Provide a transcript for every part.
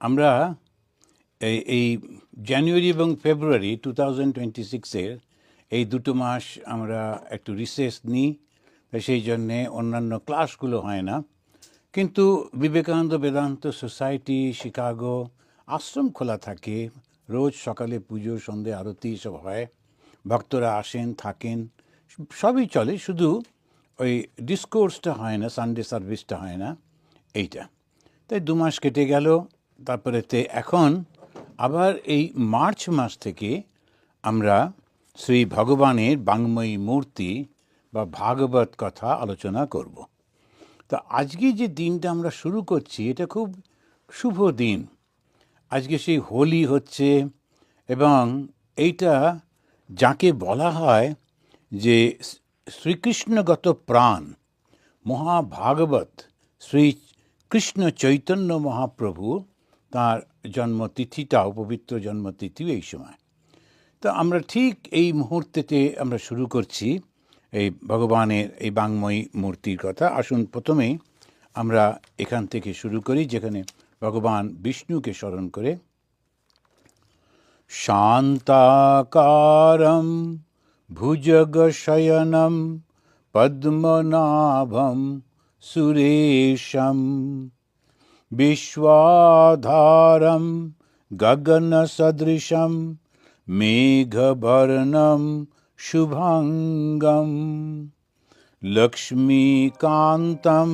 আমরা এই জানুয়ারি এবং ফেব্রুয়ারি 2026-এর এই দুটো মাস আমরা একটু রিসেস নিই, সেই জন্যে অন্যান্য ক্লাসগুলো হয় না। কিন্তু বিবেকানন্দ বেদান্ত সোসাইটি শিকাগো আশ্রম খোলা থাকে, রোজ সকালে পুজো, সন্ধে আরতি সব হয়, ভক্তরা আসেন থাকেন, সবই চলে, শুধু ওই ডিসকোর্সটা হয় না, সানডে সার্ভিসটা হয় না, এইটা। তাই 2 মাস কেটে গেল। তারপরেতে এখন আবার এই মার্চ মাস থেকে আমরা শ্রী ভগবানের বাংময়ী মূর্তি বা ভাগবত কথা আলোচনা করব। তা আজকে যে দিনটা আমরা শুরু করছি এটা খুব শুভ দিন। আজকে সেই হোলি হচ্ছে, এবং এইটা যাকে বলা হয় যে শ্রীকৃষ্ণগত প্রাণ মহাভাগবত শ্রী কৃষ্ণ চৈতন্য মহাপ্রভু, তার জন্মতিথিটাও, পবিত্র জন্মতিথিও এই সময়। তো আমরা ঠিক এই মুহূর্তেতে আমরা শুরু করছি এই ভগবানের এই বাংময়ী মূর্তির কথা। আসুন প্রথমেই আমরা এখান থেকে শুরু করি, যেখানে ভগবান বিষ্ণুকে স্মরণ করে। শান্তাকারম ভুজগশয়নম পদ্মনাভম সুরেশম বিশ্বাধারম গগনসদৃশম মেঘবর্ণম শুভাঙ্গম লক্ষ্মীকান্तं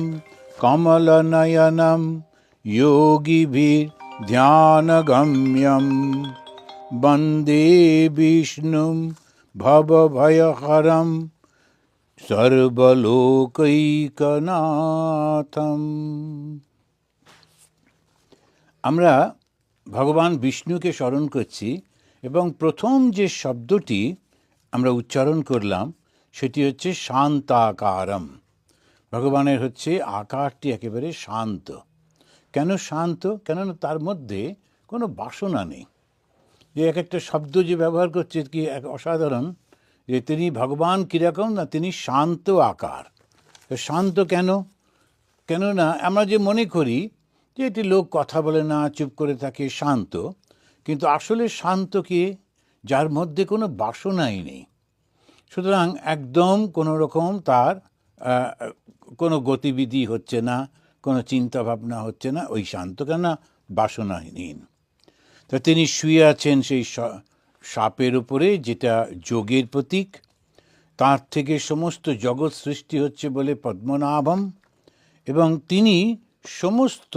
কমলনয়নম যোগীভির্ধ্যানগম্যম বন্দে বিষ্ণুম ভবভয়হরম সর্বলোকৈকনাথম। আমরা ভগবান বিষ্ণুকে স্মরণ করছি, এবং প্রথম যে শব্দটি আমরা উচ্চারণ করলাম সেটি হচ্ছে শান্তাকারম। ভগবানের হচ্ছে আকারটি একেবারে শান্ত। কেন শান্ত? কেননা তার মধ্যে কোনো বাসনা নেই। যে এক একটা শব্দ যে ব্যবহার করছে কি এক অসাধারণ, যে তিনি ভগবান কীরকম না, তিনি শান্ত আকার। শান্ত কেন? কেননা আমরা যে মনে করি যে এটি লোক কথা বলে না, চুপ করে থাকে, শান্ত। কিন্তু আসলে শান্ত কে? যার মধ্যে কোনো বাসনাই নেই। সুতরাং একদম কোনো রকম তার কোনো গতিবিধি হচ্ছে না, কোনো চিন্তা ভাবনা হচ্ছে না, ওই শান্ত। কেন? বাসনাহীন। তা তিনি শুয়ে আছেন সেই সাপের উপরে, যেটা যোগের প্রতীক। তার থেকে সমস্ত জগৎ সৃষ্টি হচ্ছে বলে পদ্মনাভম, এবং তিনি সমস্ত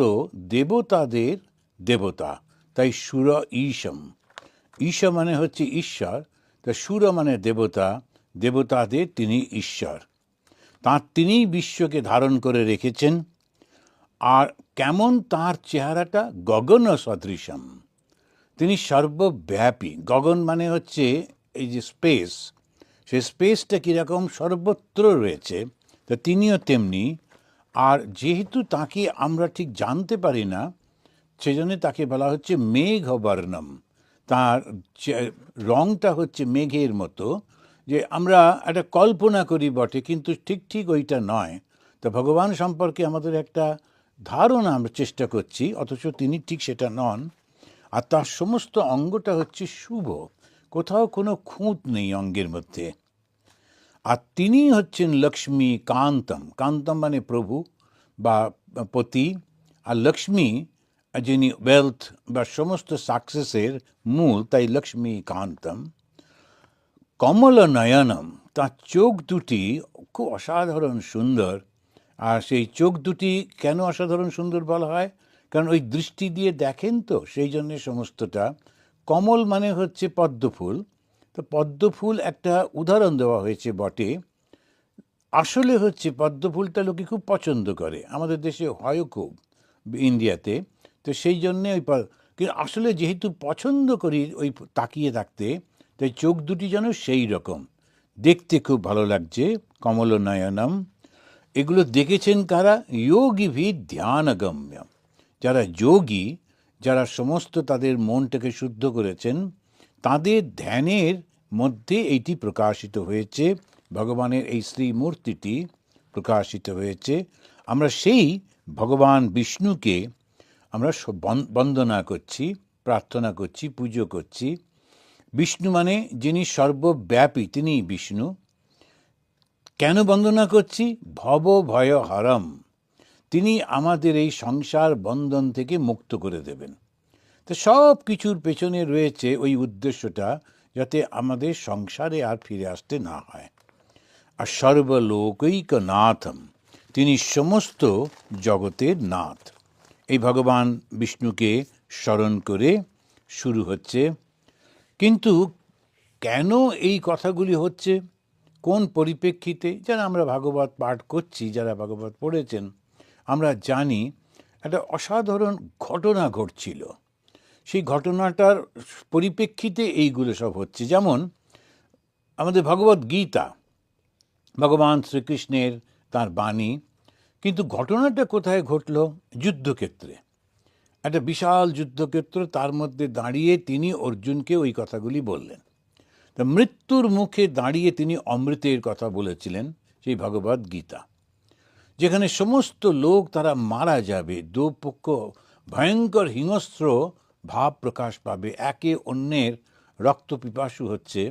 দেবতাদের দেবতা, তাই সুর ঈশম। ঈশ মানে হচ্ছে ঈশ্বর, তা সুর মানে দেবতা, দেবতাদের তিনি ঈশ্বর। তিনিই বিশ্বকে ধারণ করে রেখেছেন। আর কেমন তার চেহারাটা? গগন সদৃশম। তিনি সর্বব্যাপী। গগন মানে হচ্ছে এই যে স্পেস, সেই স্পেসটা কীরকম? সর্বত্র রয়েছে। তা তিনিও তেমনি। আর যেহেতু তাকে আমরা ঠিক জানতে পারি না, সেজন্য তাকে বলা হচ্ছে মেঘবর্ণম। তার রংটা হচ্ছে মেঘের মতো, যে আমরা একটা কল্পনা করি বটে, কিন্তু ঠিক ঠিক ওইটা নয়। তো ভগবান সম্পর্কে আমাদের একটা ধারণা আমরা চেষ্টা করছি, অথচ তিনি ঠিক সেটা নন। আর তার সমস্ত অঙ্গটা হচ্ছে শুভ, কোথাও কোনো খুঁত নেই অঙ্গের মধ্যে। আর তিনি হচ্ছেন লক্ষ্মী কান্তম। কান্তম মানে প্রভু বা পতি, আর লক্ষ্মী যিনি ওয়েলথ বা সমস্ত সাকসেসের মূল, তাই লক্ষ্মী কান্তম। কমল নয়নম, তার চোখ দুটি খুব অসাধারণ সুন্দর। আর সেই চোখ দুটি কেন অসাধারণ সুন্দর বলা হয়? কারণ ওই দৃষ্টি দিয়ে দেখেন, তো সেই জন্যে সমস্তটা। কমল মানে হচ্ছে পদ্মফুল। তো পদ্মফুল একটা উদাহরণ দেওয়া হয়েছে বটে। আসলে হচ্ছে পদ্মফুলটা লোকে খুব পছন্দ করে, আমাদের দেশে হয়ও খুব, ইন্ডিয়াতে। তো সেই জন্যে কিন্তু আসলে যেহেতু পছন্দ করি ওই তাকিয়ে থাকতে, তাই চোখ দুটি যেন সেই রকম দেখতে খুব ভালো লাগছে। কমল নয়নম। এগুলো দেখেছেন কারা? যোগীভি ধ্যানগম্য। যারা যোগী, যারা সমস্ত তাদের মনটাকে শুদ্ধ করেছেন, তাদের ধ্যানের মধ্যে এইটি প্রকাশিত হয়েছে। ভগবানের এই শ্রীমূর্তিটি প্রকাশিত হয়েছে। আমরা সেই ভগবান বিষ্ণুকে আমরা বন্দনা করছি, প্রার্থনা করছি, পুজো করছি। বিষ্ণু মানে যিনি সর্বব্যাপী, তিনিই বিষ্ণু। কেন বন্দনা করছি? ভব ভয় হরম, তিনি আমাদের এই সংসার বন্ধন থেকে মুক্ত করে দেবেন। তো সব কিছুর পেছনে রয়েছে ওই উদ্দেশ্যটা, যাতে আমাদের সংসারে আর ফিরে আসতে না হয়। আর সর্বলোকৈকনাথম, তিনি সমস্ত জগতের নাথ। এই ভগবান বিষ্ণুকে স্মরণ করে শুরু হচ্ছে। কিন্তু কেন এই কথাগুলি হচ্ছে, কোন পরিপ্রেক্ষিতে? যারা আমরা ভাগবত পাঠ করছি, যারা ভাগবত পড়েছেন, আমরা জানি একটা অসাধারণ ঘটনা ঘটছিল। সেই ঘটনাটার পরিপ্রেক্ষিতে এইগুলো সব হচ্ছে। যেমন আমাদের ভগবত গীতা, ভগবান শ্রীকৃষ্ণের তার বাণী, কিন্তু ঘটনাটা কোথায় ঘটল? যুদ্ধক্ষেত্রে। একটা বিশাল যুদ্ধক্ষেত্র, তার মধ্যে দাঁড়িয়ে তিনি অর্জুনকে ওই কথাগুলি বললেন। তা মৃত্যুর মুখে দাঁড়িয়ে তিনি অমৃতের কথা বলেছিলেন, সেই ভগবত গীতা, যেখানে সমস্ত লোক তারা মারা যাবে, দু পক্ষ ভয়ঙ্কর হিংস্র ভাব প্রকাশ পাবে, একে অন্যের রক্ত পিপাসু হচ্ছে।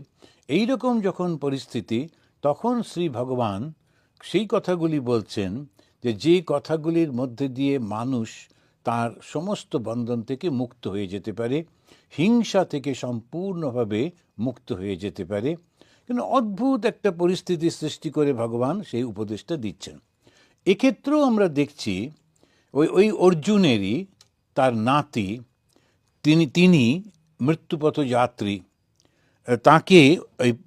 এই রকম যখন পরিস্থিতি, তখন শ্রী ভগবান সেই কথাগুলি বলছেন, যে কথাগুলির মধ্যে দিয়ে মানুষ তার সমস্ত বন্ধন থেকে মুক্ত হয়ে যেতে পারে, হিংসা থেকে সম্পূর্ণভাবে মুক্ত হয়ে যেতে পারে। কিন্তু অদ্ভুত একটা পরিস্থিতি সৃষ্টি করে ভগবান সেই উপদেশটা দিচ্ছেন। এক্ষেত্রেও আমরা দেখছি ওই অর্জুনেরই তার নাতি, তিনি মৃত্যুপথ যাত্রী। তাকে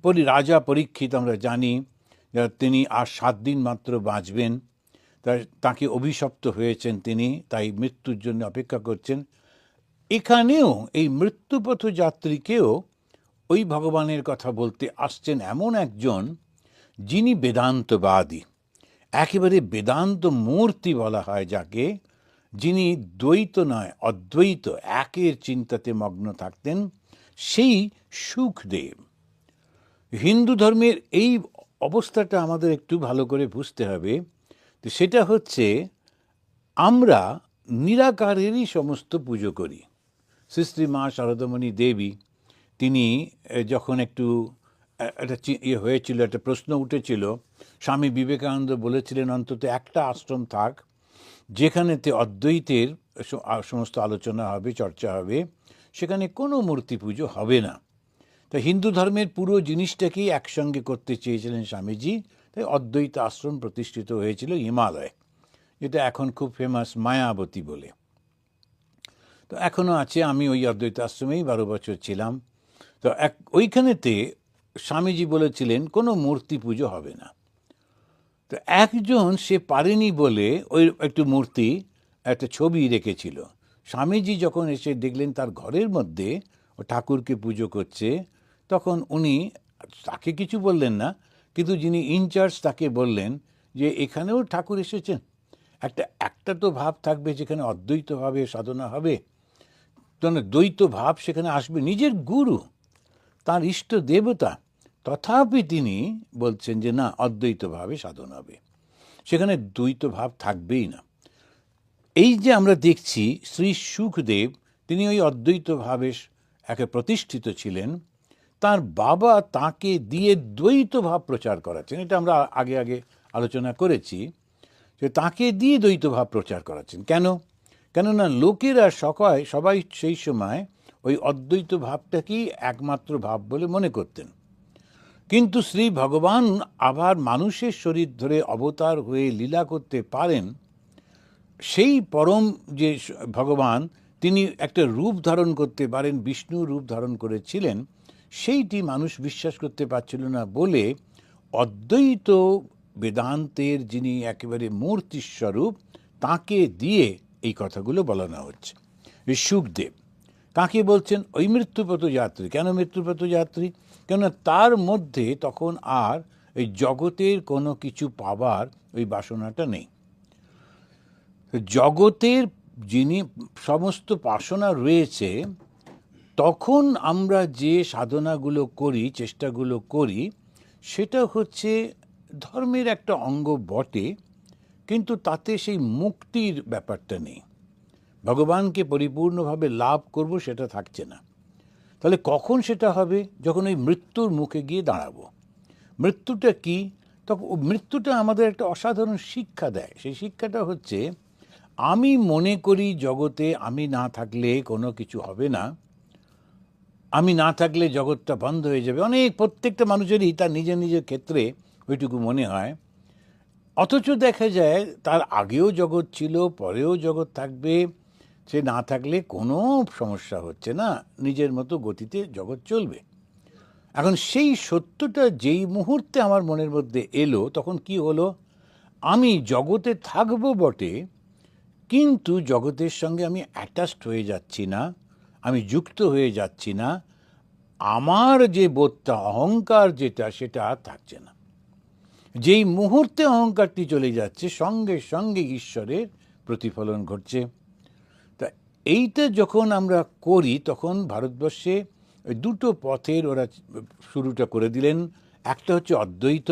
ওই রাজা পরীক্ষিত, আমরা জানি তিনি আর 7 দিন মাত্র বাঁচবেন, তাকে অভিশপ্ত হয়েছেন তিনি, তাই মৃত্যুর জন্য অপেক্ষা করছেন। এখানেও এই মৃত্যুপথ যাত্রীকেও ওই ভগবানের কথা বলতে আসছেন এমন একজন, যিনি বেদান্তবাদী, একেবারে বেদান্ত মূর্তি বলা হয় যাকে, যিনি দ্বৈত নয় অদ্বৈত একের চিন্তাতে মগ্ন থাকতেন, সেই সুখদেব। হিন্দু ধর্মের এই অবস্থাটা আমাদের একটু ভালো করে বুঝতে হবে। তো সেটা হচ্ছে, আমরা নিরাকারেরই সমস্ত পুজো করি। শ্রী মা শারদামণি দেবী, তিনি যখন একটু একটা হয়েছিল, একটা প্রশ্ন উঠেছিল, স্বামী বিবেকানন্দ বলেছিলেন অন্তত একটা আশ্রম থাক যেখানেতে অদ্বৈতের সমস্ত আলোচনা হবে, চর্চা হবে, সেখানে কোনো মূর্তি পুজো হবে না। তাই হিন্দু ধর্মের পুরো জিনিসটাকেই একসঙ্গে করতে চেয়েছিলেন স্বামীজি, তাই অদ্বৈত আশ্রম প্রতিষ্ঠিত হয়েছিল হিমালয়ে, যেটা এখন খুব ফেমাস মায়াবতী বলে। তো এখনও আছে, আমি ওই অদ্বৈত আশ্রমেই 12 বছর ছিলাম। তো ওইখানেতে স্বামীজি বলেছিলেন কোনো মূর্তি পুজো হবে না। তো একজন সে পারেনি বলে ওই একটু মূর্তি, একটা ছবি রেখেছিল। স্বামীজি যখন এসে দেখলেন তার ঘরের মধ্যে ও ঠাকুরকে পুজো করছে, তখন উনি তাকে কিছু বললেন না, কিন্তু যিনি ইনচার্জ তাকে বললেন যে এখানেও ঠাকুর এসেছেন, একটা তো ভাব থাকবে যেখানে অদ্বৈতভাবে সাধনা হবে, দ্বৈত ভাব সেখানে আসবে। নিজের গুরু, তার ইষ্ট দেবতা, তথাপি তিনি বলছেন যে না, অদ্বৈতভাবে সাধন হবে, সেখানে দ্বৈত ভাব থাকবেই না। এই যে আমরা দেখছি শ্রী সুখদেব, তিনি ওই অদ্বৈত ভাবে একে প্রতিষ্ঠিত ছিলেন। তার বাবা তাকে দিয়ে দ্বৈত ভাব প্রচার করাচ্ছেন, এটা আমরা আগে আলোচনা করেছি, যে তাকে দিয়ে দ্বৈত ভাব প্রচার করাচ্ছেন। কেননা লোকেরা সবাই সেই সময় ওই অদ্বৈত ভাবটাকেই একমাত্র ভাব বলে মনে করতেন। কিন্তু শ্রী ভগবান আবার মানুষের শরীর ধরে অবতার হয়ে লীলা করতে পারেন, সেই পরম যে ভগবান, তিনি একটা রূপ ধারণ করতে পারেন, বিষ্ণু রূপ ধারণ করেছিলেন, সেইটি মানুষ বিশ্বাস করতে পারছিল না বলে অদ্বৈত বেদান্তের যিনি একেবারে মূর্তিস্বরূপ, তাকে দিয়ে এই কথাগুলো বলানো হচ্ছে। সুখদেব কাকে বলছেন? ওই মৃত্যুপথ যাত্রী। কেন মৃত্যুপথ যাত্রী? কেন তার মধ্যে তখন আর এই জগতের কোনো কিছু পাবার ওই বাসনাটা নেই। জগতের যিনি সমস্ত বাসনা রয়েছে, তখন আমরা যে সাধনাগুলো করি, চেষ্টাগুলো করি, সেটা হচ্ছে ধর্মের একটা অঙ্গ বটে, কিন্তু তাতে সেই মুক্তির ব্যাপারটা নেই। ভগবানকে পরিপূর্ণভাবে লাভ করব সেটা থাকছে না। তাহলে কখন সেটা হবে? যখন ওই মৃত্যুর মুখে গিয়ে দাঁড়াবো। মৃত্যুটা কি? তখন মৃত্যুটা আমাদের একটা অসাধারণ শিক্ষা দেয়। সেই শিক্ষাটা হচ্ছে, আমি মনে করি জগতে আমি না থাকলে কোনো কিছু হবে না, আমি না থাকলে জগৎটা বন্ধ হয়ে যাবে। প্রত্যেকটা মানুষেরই তার নিজের নিজের ক্ষেত্রে ওইটুকু মনে হয়। অথচ দেখা যায় তার আগেও জগৎ ছিল, পরেও জগৎ থাকবে, সে না থাকলে কোনো সমস্যা হচ্ছে না, নিজের মতো গতিতে জগৎ চলবে। এখন সেই সত্যটা যেই মুহূর্তে আমার মনের মধ্যে এলো, তখন কি হলো? আমি জগতে থাকবো বটে, কিন্তু জগতের সঙ্গে আমি অ্যাটাচড হয়ে যাচ্ছি না, আমি যুক্ত হয়ে যাচ্ছি না। আমার যে বোধটা, অহংকার যেটা, সেটা আর থাকছে না। যেই মুহূর্তে অহংকারটি চলে যাচ্ছে, সঙ্গে সঙ্গে ঈশ্বরের প্রতিফলন ঘটছে। তা এইটা যখন আমরা করি, তখন ভারতবর্ষে ওই দুটো পথের ওরা শুরুটা করে দিলেন। একটা হচ্ছে অদ্বৈত,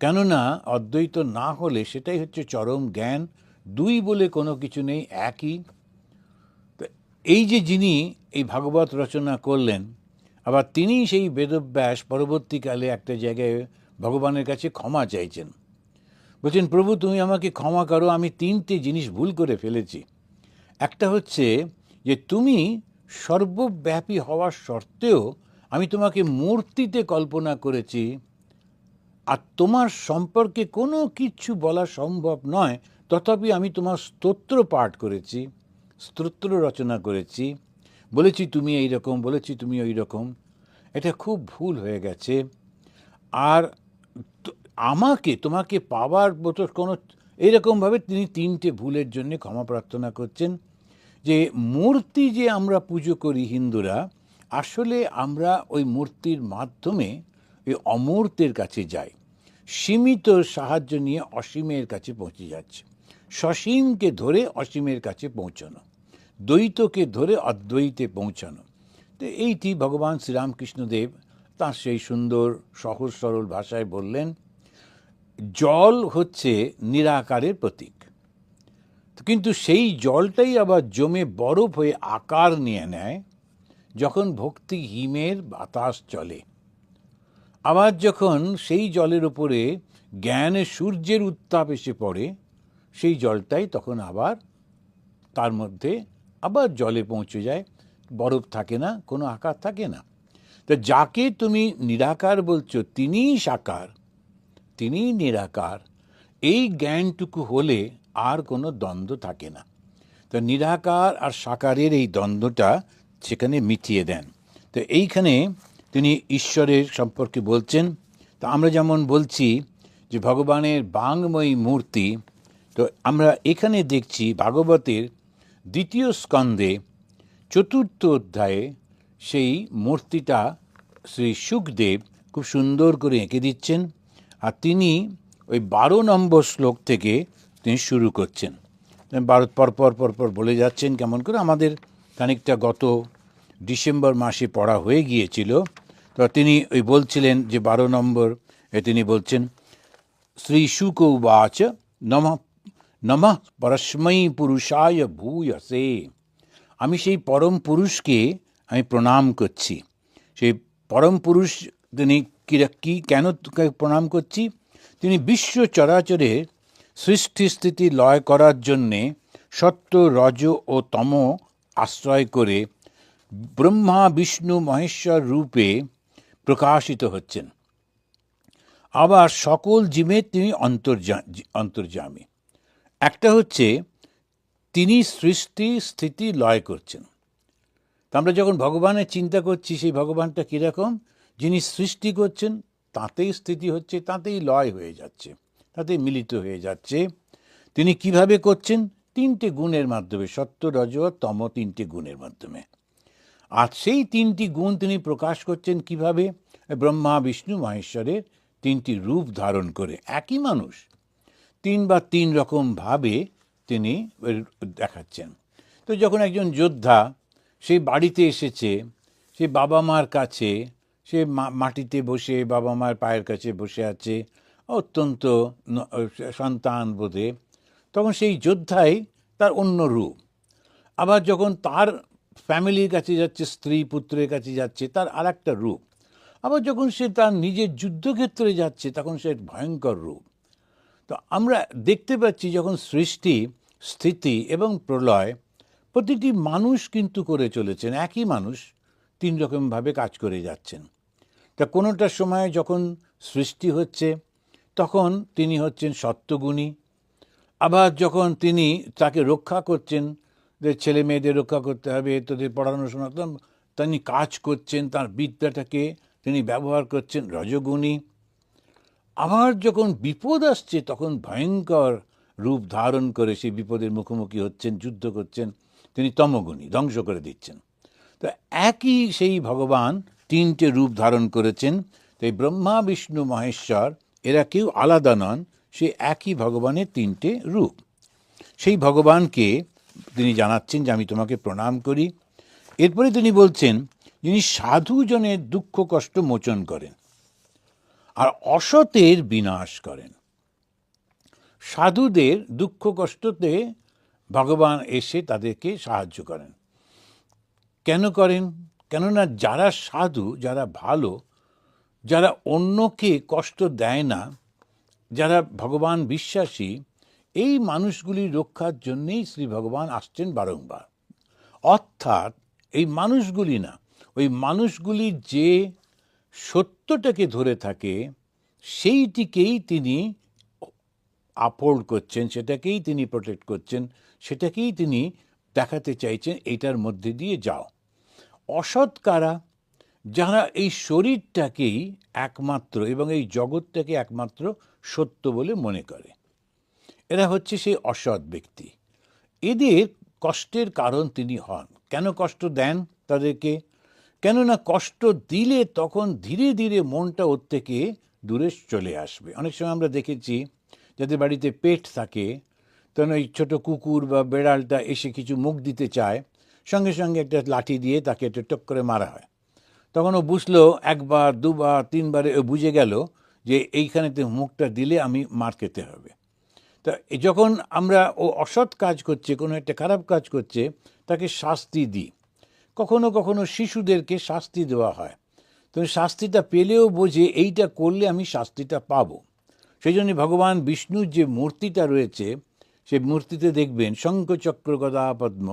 কেননা অদ্বৈত না হলে সেটাই হচ্ছে চরম জ্ঞান। দুই বলে কোনো কিছু নেই, একই। তো এই যে যিনি এই ভাগবত রচনা করলেন, আবার তিনি সেই বেদব্যাস পরবর্তীকালে একটা জায়গায় ভগবানের কাছে ক্ষমা চাইছেন। বলছেন, প্রভু তুমি আমাকে ক্ষমা করো, আমি তিনটে জিনিস ভুল করে ফেলেছি। একটা হচ্ছে যে তুমি সর্বব্যাপী হওয়ার সত্ত্বেও আমি তোমাকে মূর্তিতে কল্পনা করেছি, আর তোমার সম্পর্কে কোনো কিছু বলা সম্ভব নয়, তথাপি আমি তোমার স্তোত্র পাঠ করেছি, স্তোত্র রচনা করেছি, বলেছি তুমি এই রকম, বলেছি তুমি ওই রকম। এটা খুব ভুল হয়ে গেছে। আর তোমাকে পাওয়ার মতো কোনো, এইরকমভাবে তিনি তিনটে ভুলের জন্য ক্ষমা প্রার্থনা করছেন। যে মূর্তি যে আমরা পুজো করি হিন্দুরা, আসলে আমরা ওই মূর্তির মাধ্যমে ওই অমূর্তের কাছে যাই। সীমিত সাহায্য নিয়ে অসীমের কাছে পৌঁছে যাচ্ছে। সসীমকে ধরে অসীমের কাছে পৌঁছানো, দ্বৈতকে ধরে অদ্বৈতে পৌঁছানো। তো এইটি ভগবান শ্রীরামকৃষ্ণদেব তাঁর সেই সুন্দর সহজ সরল ভাষায় বললেন। জল হচ্ছে নিরাকারের প্রতীক, কিন্তু সেই জলটাই আবার জমে বরফ হয়ে আকার নিয়ে নেয় যখন ভক্তি হিমের বাতাস চলে। আবার যখন সেই জলের উপরে জ্ঞানের সূর্যের উত্তাপ এসে পড়ে, সেই জলটাই তখন আবার তার মধ্যে আবার জলে পৌঁছে যায়, বরফ থাকে না, কোনো আকার থাকে না। তো যাকে তুমি নিরাকার বলছো, তিনিই সাকার, তিনিই নিরাকার। এই জ্ঞানটুকু হলে আর কোনো দ্বন্দ্ব থাকে না। তো নিরাকার আর সাকারের এই দ্বন্দ্বটা সেখানে মিটিয়ে দেন। তো এইখানে তিনি ঈশ্বরের সম্পর্কে বলছেন। তো আমরা যেমন বলছি যে ভগবানের বাংময়ী মূর্তি, তো আমরা এখানে দেখছি ভাগবতের 2য় স্কন্ধে 4th অধ্যায়ে সেই মূর্তিটা শ্রী শুকদেব খুব সুন্দর করে এঁকে দিচ্ছেন। আর তিনি ওই 12 নম্বর শ্লোক থেকে তিনি শুরু করছেন, পরপর বলে যাচ্ছেন কেমন করে। আমাদের খানিকটা গত ডিসেম্বর মাসে পড়া হয়ে গিয়েছিল। তো তিনি ওই বলছিলেন যে 12 নম্বর তিনি বলছেন, শ্রী শুক উবাচ নমঃ নমঃ পরস্मै পুরুষায় ভূয়সে। আমি সেই পরম পুরুষকে আমি প্রণাম করছি। সেই পরম পুরুষ তিনি কি কেন প্রণাম করছি? তিনি বিশ্ব চরাচরের সৃষ্টি স্থিতি লয় করার জন্যে সত্য, রজ ও তম আশ্রয় করে ব্রহ্মা বিষ্ণু মহেশ্বর রূপে প্রকাশিত হচ্ছেন। আবার সকল জীবের তিনি অন্তর্যামী। একটা হচ্ছে তিনি সৃষ্টি স্থিতি লয় করছেন। তা আমরা যখন ভগবানের চিন্তা করছি, সেই ভগবানটা কীরকম? যিনি সৃষ্টি করছেন, তাতেই স্থিতি হচ্ছে, তাতেই লয় হয়ে যাচ্ছে, তাতেই মিলিত হয়ে যাচ্ছে। তিনি কিভাবে করছেন? 3টে গুণের মাধ্যমে, সত্য, রজ, তম, 3টে গুণের মাধ্যমে। আর সেই 3টি গুণ তিনি প্রকাশ করছেন কিভাবে? ব্রহ্মা বিষ্ণু মহেশ্বরের 3টি রূপ ধারণ করে। একই মানুষ 3 বা 3 রকম ভাবে তিনি দেখাচ্ছেন। তো যখন একজন যোদ্ধা সেই বাড়িতে এসেছে, সে বাবা মার কাছে, সে মাটিতে বসে বাবা মার পায়ের কাছে বসে আছে, অত্যন্ত সন্তান বোধে, তখন সেই যোদ্ধাই তার অন্য রূপ। আবার যখন তার ফ্যামিলির কাছে যাচ্ছে, স্ত্রী পুত্রের কাছে যাচ্ছে, তার আর একটা রূপ। আবার যখন সে তার নিজের যুদ্ধক্ষেত্রে যাচ্ছে, তখন সে ভয়ঙ্কর রূপ। তো আমরা দেখতে পাচ্ছি যখন সৃষ্টি, স্থিতি এবং প্রলয়, প্রতিটি মানুষ কিন্তু করে চলেছেন, একই মানুষ তিন রকমভাবে কাজ করে যাচ্ছেন। তা কোনোটা সময় যখন সৃষ্টি হচ্ছে, তখন তিনি হচ্ছেন সত্যগুণী। আবার যখন তিনি তাকে রক্ষা করছেন, যে ছেলে মেয়েদের রক্ষা করতে হবে, তোদের পড়ানো শোনাতে, তিনি কাজ করছেন, তার বিদ্যাটাকে তিনি ব্যবহার করছেন, রজগুণী। আবার যখন বিপদ আসছে, তখন ভয়ঙ্কর রূপ ধারণ করে সেই বিপদের মুখোমুখি হচ্ছেন, যুদ্ধ করছেন, তিনি তমগুণী, ধ্বংস করে দিচ্ছেন। তো একই সেই ভগবান তিনটে রূপ ধারণ করেছেন। তাই ব্রহ্মা, বিষ্ণু, মহেশ্বর এরা কেউ আলাদা নন, সে একই ভগবানের তিনটে রূপ। সেই ভগবানকে তিনি জানাচ্ছেন যে আমি তোমাকে প্রণাম করি। এরপরে তিনি বলছেন, যিনি সাধুজনের দুঃখ কষ্ট মোচন করেন আর অসতের বিনাশ করেন। সাধুদের দুঃখ কষ্টতে ভগবান এসে তাদেরকে সাহায্য করেন। কেন করেন? কেননা যারা সাধু, যারা ভালো, যারা অন্যকে কষ্ট দেয় না, যারা ভগবান বিশ্বাসী, এই মানুষগুলি রক্ষার জন্যেই শ্রী ভগবান আসছেন বারংবার। অর্থাৎ এই মানুষগুলি না, ওই মানুষগুলি যে সত্যটাকে ধরে থাকে, সেইটিকেই তিনি আপহোল্ড করছেন, সেটাকেই তিনি প্রোটেক্ট করছেন, সেটাকেই তিনি দেখাতে চাইছেন, এইটার মধ্যে দিয়ে যাও। অসৎ কারা? যারা এই শরীরটাকেই একমাত্র এবং এই জগৎটাকে একমাত্র সত্য বলে মনে করে, এরা হচ্ছে সেই অসৎ ব্যক্তি। এদের কষ্টের কারণ তিনি হন। কেন কষ্ট দেন তাদেরকে? কেননা কষ্ট দিলে তখন ধীরে ধীরে মনটা ওর থেকে দূরে চলে আসবে। অনেক সময় আমরা দেখেছি যাদের বাড়িতে পেট থাকে, তখন ওই ছোটো কুকুর বা বেড়ালটা এসে কিছু মুখ দিতে চায়, সঙ্গে সঙ্গে একটা লাঠি দিয়ে তাকে একটা টক করে মারা হয়। তখন ও বুঝলো, একবার দুবার তিনবারে ও বুঝে গেল যে এইখানেতে মুখটা দিলে আমি মার খেতে হবে। তা যখন আমরা ও অসৎ কাজ করছে, কোনো একটা খারাপ কাজ করছে, তাকে শাস্তি দিই। কখনো কখনো শিশুদেরকে শাস্তি দেওয়া হয়, তো শাস্তিটা পেলেও বোঝে এইটা করলে আমি শাস্তিটা পাবো। সেই জন্য ভগবান বিষ্ণুর যে মূর্তিটা রয়েছে, সেই মূর্তিতে দেখবেন শঙ্খচক্র গদা পদ্ম,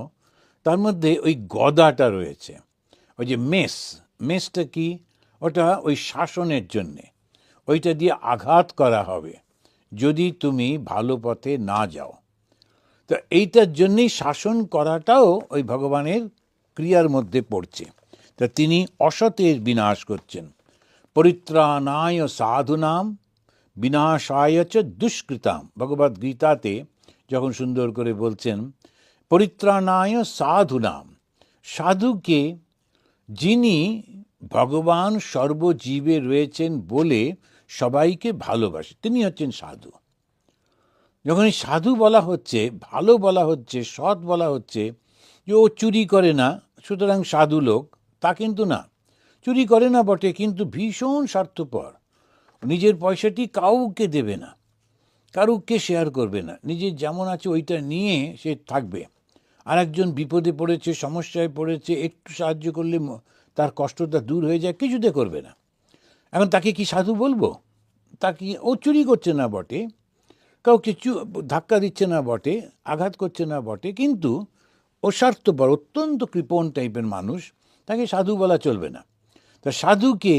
তার মধ্যে ওই গদাটা রয়েছে। ওই যে মেসটা কি? ওটা ওই শাসনের জন্যে, ওইটা দিয়ে আঘাত করা হবে যদি তুমি ভালো পথে না যাও। তো এইটার জন্যেই শাসন করাটাও ওই ভগবানের ক্রিয়ার মধ্যে পড়ছে। তা তিনি অসতের বিনাশ করছেন। পরিত্রাণায় সাধুনাম বিনাশায় চ দুষ্কৃতাম। ভগবদ্গীতাতে যখন সুন্দর করে বলছেন, পরিত্রাণায় সাধুনাম, সাধুকে, যিনি ভগবান সর্বজীবে রয়েছেন বলে সবাইকে ভালোবাসে, তিনি হচ্ছেন সাধু। যখন এই সাধু বলা হচ্ছে, ভালো বলা হচ্ছে, সৎ বলা হচ্ছে, যে ও চুরি করে না সুতরাং সাধু লোক, তা কিন্তু না। চুরি করে না বটে, কিন্তু ভীষণ স্বার্থপর। নিজের পয়সাটি কাউকে দেবে না, কারুকে শেয়ার করবে না, নিজের যেমন আছে ওইটা নিয়ে সে থাকবে। আর একজন বিপদে পড়েছে, সমস্যায় পড়েছে, একটু সাহায্য করলে তার কষ্টটা দূর হয়ে যায়, কিছুতে করবে না। এখন তাকে কি সাধু বলবো? তাকে, ও চুরি করছে না বটে, কাউকে ধাক্কা দিচ্ছে না বটে, আঘাত করছে না বটে, কিন্তু ও স্বার্থপর, অত্যন্ত কৃপণ টাইপের মানুষ, তাকে সাধু বলা চলবে না। তা সাধুকে,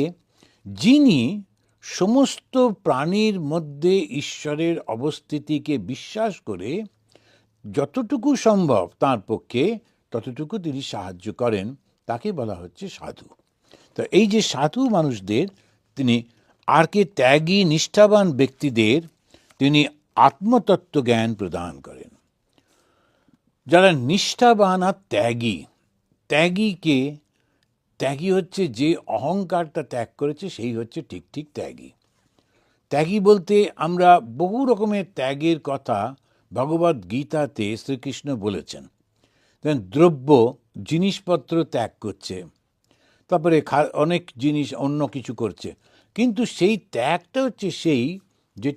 যিনি সমস্ত প্রাণীর মধ্যে ঈশ্বরের অবস্থিতিকে বিশ্বাস করে যতটুকু সম্ভব তার পক্ষে ততটুকু তিনি সাহায্য করেন, তাকে বলা হচ্ছে সাধু। তো এই যে সাধু মানুষদের তিনি, আর কে ত্যাগী নিষ্ঠাবান ব্যক্তিদের তিনি আত্মতত্ত্ব জ্ঞান প্রদান করেন। যারা নিষ্ঠাবান আর ত্যাগী, ত্যাগীকে, ত্যাগী হচ্ছে যে অহংকারটা ত্যাগ করেছে, সেই হচ্ছে ঠিক ঠিক ত্যাগী। ত্যাগী বলতে আমরা বহু রকমের ত্যাগের কথা ভগবদ্গীতাতে শ্রীকৃষ্ণ বলেছেন। দ্রব্য জিনিসপত্র ত্যাগ করছে, তারপরে অনেক জিনিস অন্য কিছু করছে, কিন্তু সেই ত্যাগটা হচ্ছে সেই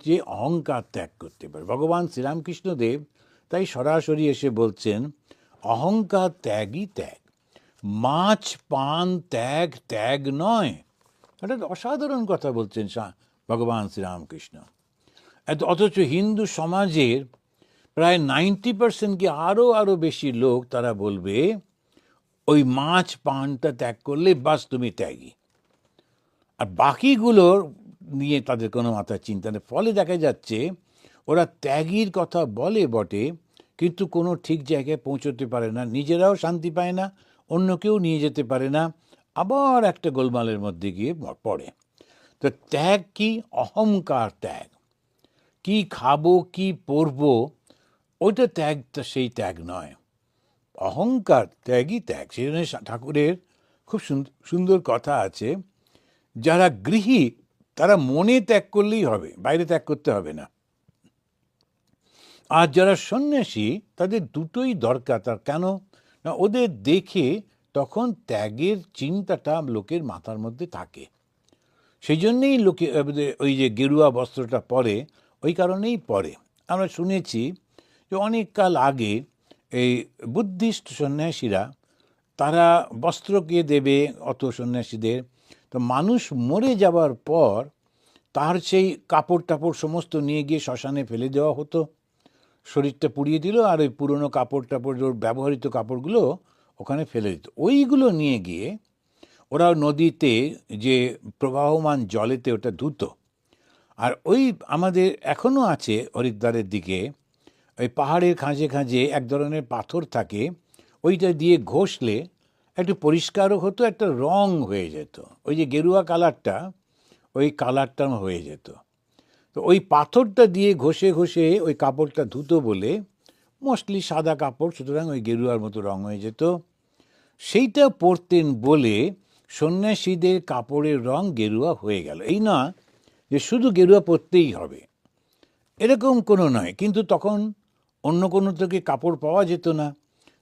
যে অহংকার ত্যাগ করতে পারে। ভগবান শ্রীরামকৃষ্ণদেব তাই সরাসরি এসে বলছেন, অহংকার ত্যাগই ত্যাগ। মাছ পান ত্যাগ ত্যাগ নয়। এটা অসাধারণ কথা বলছেন ভগবান শ্রীরামকৃষ্ণ। অথচ হিন্দু সমাজের প্রায় 90% কি আরও বেশি লোক তারা বলবে ওই মাছ পানটা ত্যাগ করলে বাস তুমি ত্যাগী, আর বাকিগুলোর নিয়ে তাদের কোনো মাথা চিন্তা নেই। ফলে দেখা যাচ্ছে ওরা ত্যাগীর কথা বলে বটে, কিন্তু কোনো ঠিক জায়গায় পৌঁছতে পারে না, নিজেরাও শান্তি পায় না, অন্য কেউ নিয়ে যেতে পারে না, আবার একটা গোলমালের মধ্যে গিয়ে পড়ে। তো ত্যাগ কি? অহংকার ত্যাগ। কি খাবো, কি পরবো, ওইটা ত্যাগ, সেই ত্যাগ নয়। অহংকার ত্যাগই ত্যাগ। সেই জন্য ঠাকুরের খুব সুন্দর কথা আছে, যারা গৃহী তারা মনে ত্যাগ করলেই হবে, বাইরে ত্যাগ করতে হবে না। আর যারা সন্ন্যাসী তাদের দুটোই দরকার। তার কেন না, ওদের দেখে তখন ত্যাগের চিন্তাটা লোকের মাথার মধ্যে থাকে। সেই জন্যেই লোকে ওই যে গেরুয়া বস্ত্রটা পরে, ওই কারণেই পরে। আমরা শুনেছি যে অনেক কাল আগে এই বুদ্ধিস্ট সন্ন্যাসীরা তারা বস্ত্রকে দেবে অত সন্ন্যাসীদের, তো মানুষ মরে যাওয়ার পর তার সেই কাপড় টাপড় সমস্ত নিয়ে গিয়ে শ্মশানে ফেলে দেওয়া হতো। শরীরটা পুড়িয়ে দিল, আর ওই পুরনো কাপড় টাপড়, ব্যবহৃত কাপড়গুলো ওখানে ফেলে দিত। ওইগুলো নিয়ে গিয়ে ওরা নদীতে, যে প্রবাহমান জলেতে ওটা ধুত। আর ওই আমাদের এখনও আছে হরিদ্বারের দিকে, ওই পাহাড়ের খাঁজে খাঁজে এক ধরনের পাথর থাকে, ওইটা দিয়ে ঘষলে একটু পরিষ্কারও হতো, একটা রং হয়ে যেত, ওই যে গেরুয়া কালারটা, ওই কালারটা হয়ে যেত। তো ওই পাথরটা দিয়ে ঘষে ঘষে ওই কাপড়টা ধুতো বলে, মোস্টলি সাদা কাপড়, সুতরাং ওই গেরুয়ার মতো রং হয়ে যেত। সেইটা পরতেন বলে সন্ন্যাসীদের কাপড়ের রং গেরুয়া হয়ে গেল। এই না যে শুধু গেরুয়া পরতেই হবে, এরকম কোনো নয়। কিন্তু তখন অন্য কোনো থেকে কাপড় পাওয়া যেত না,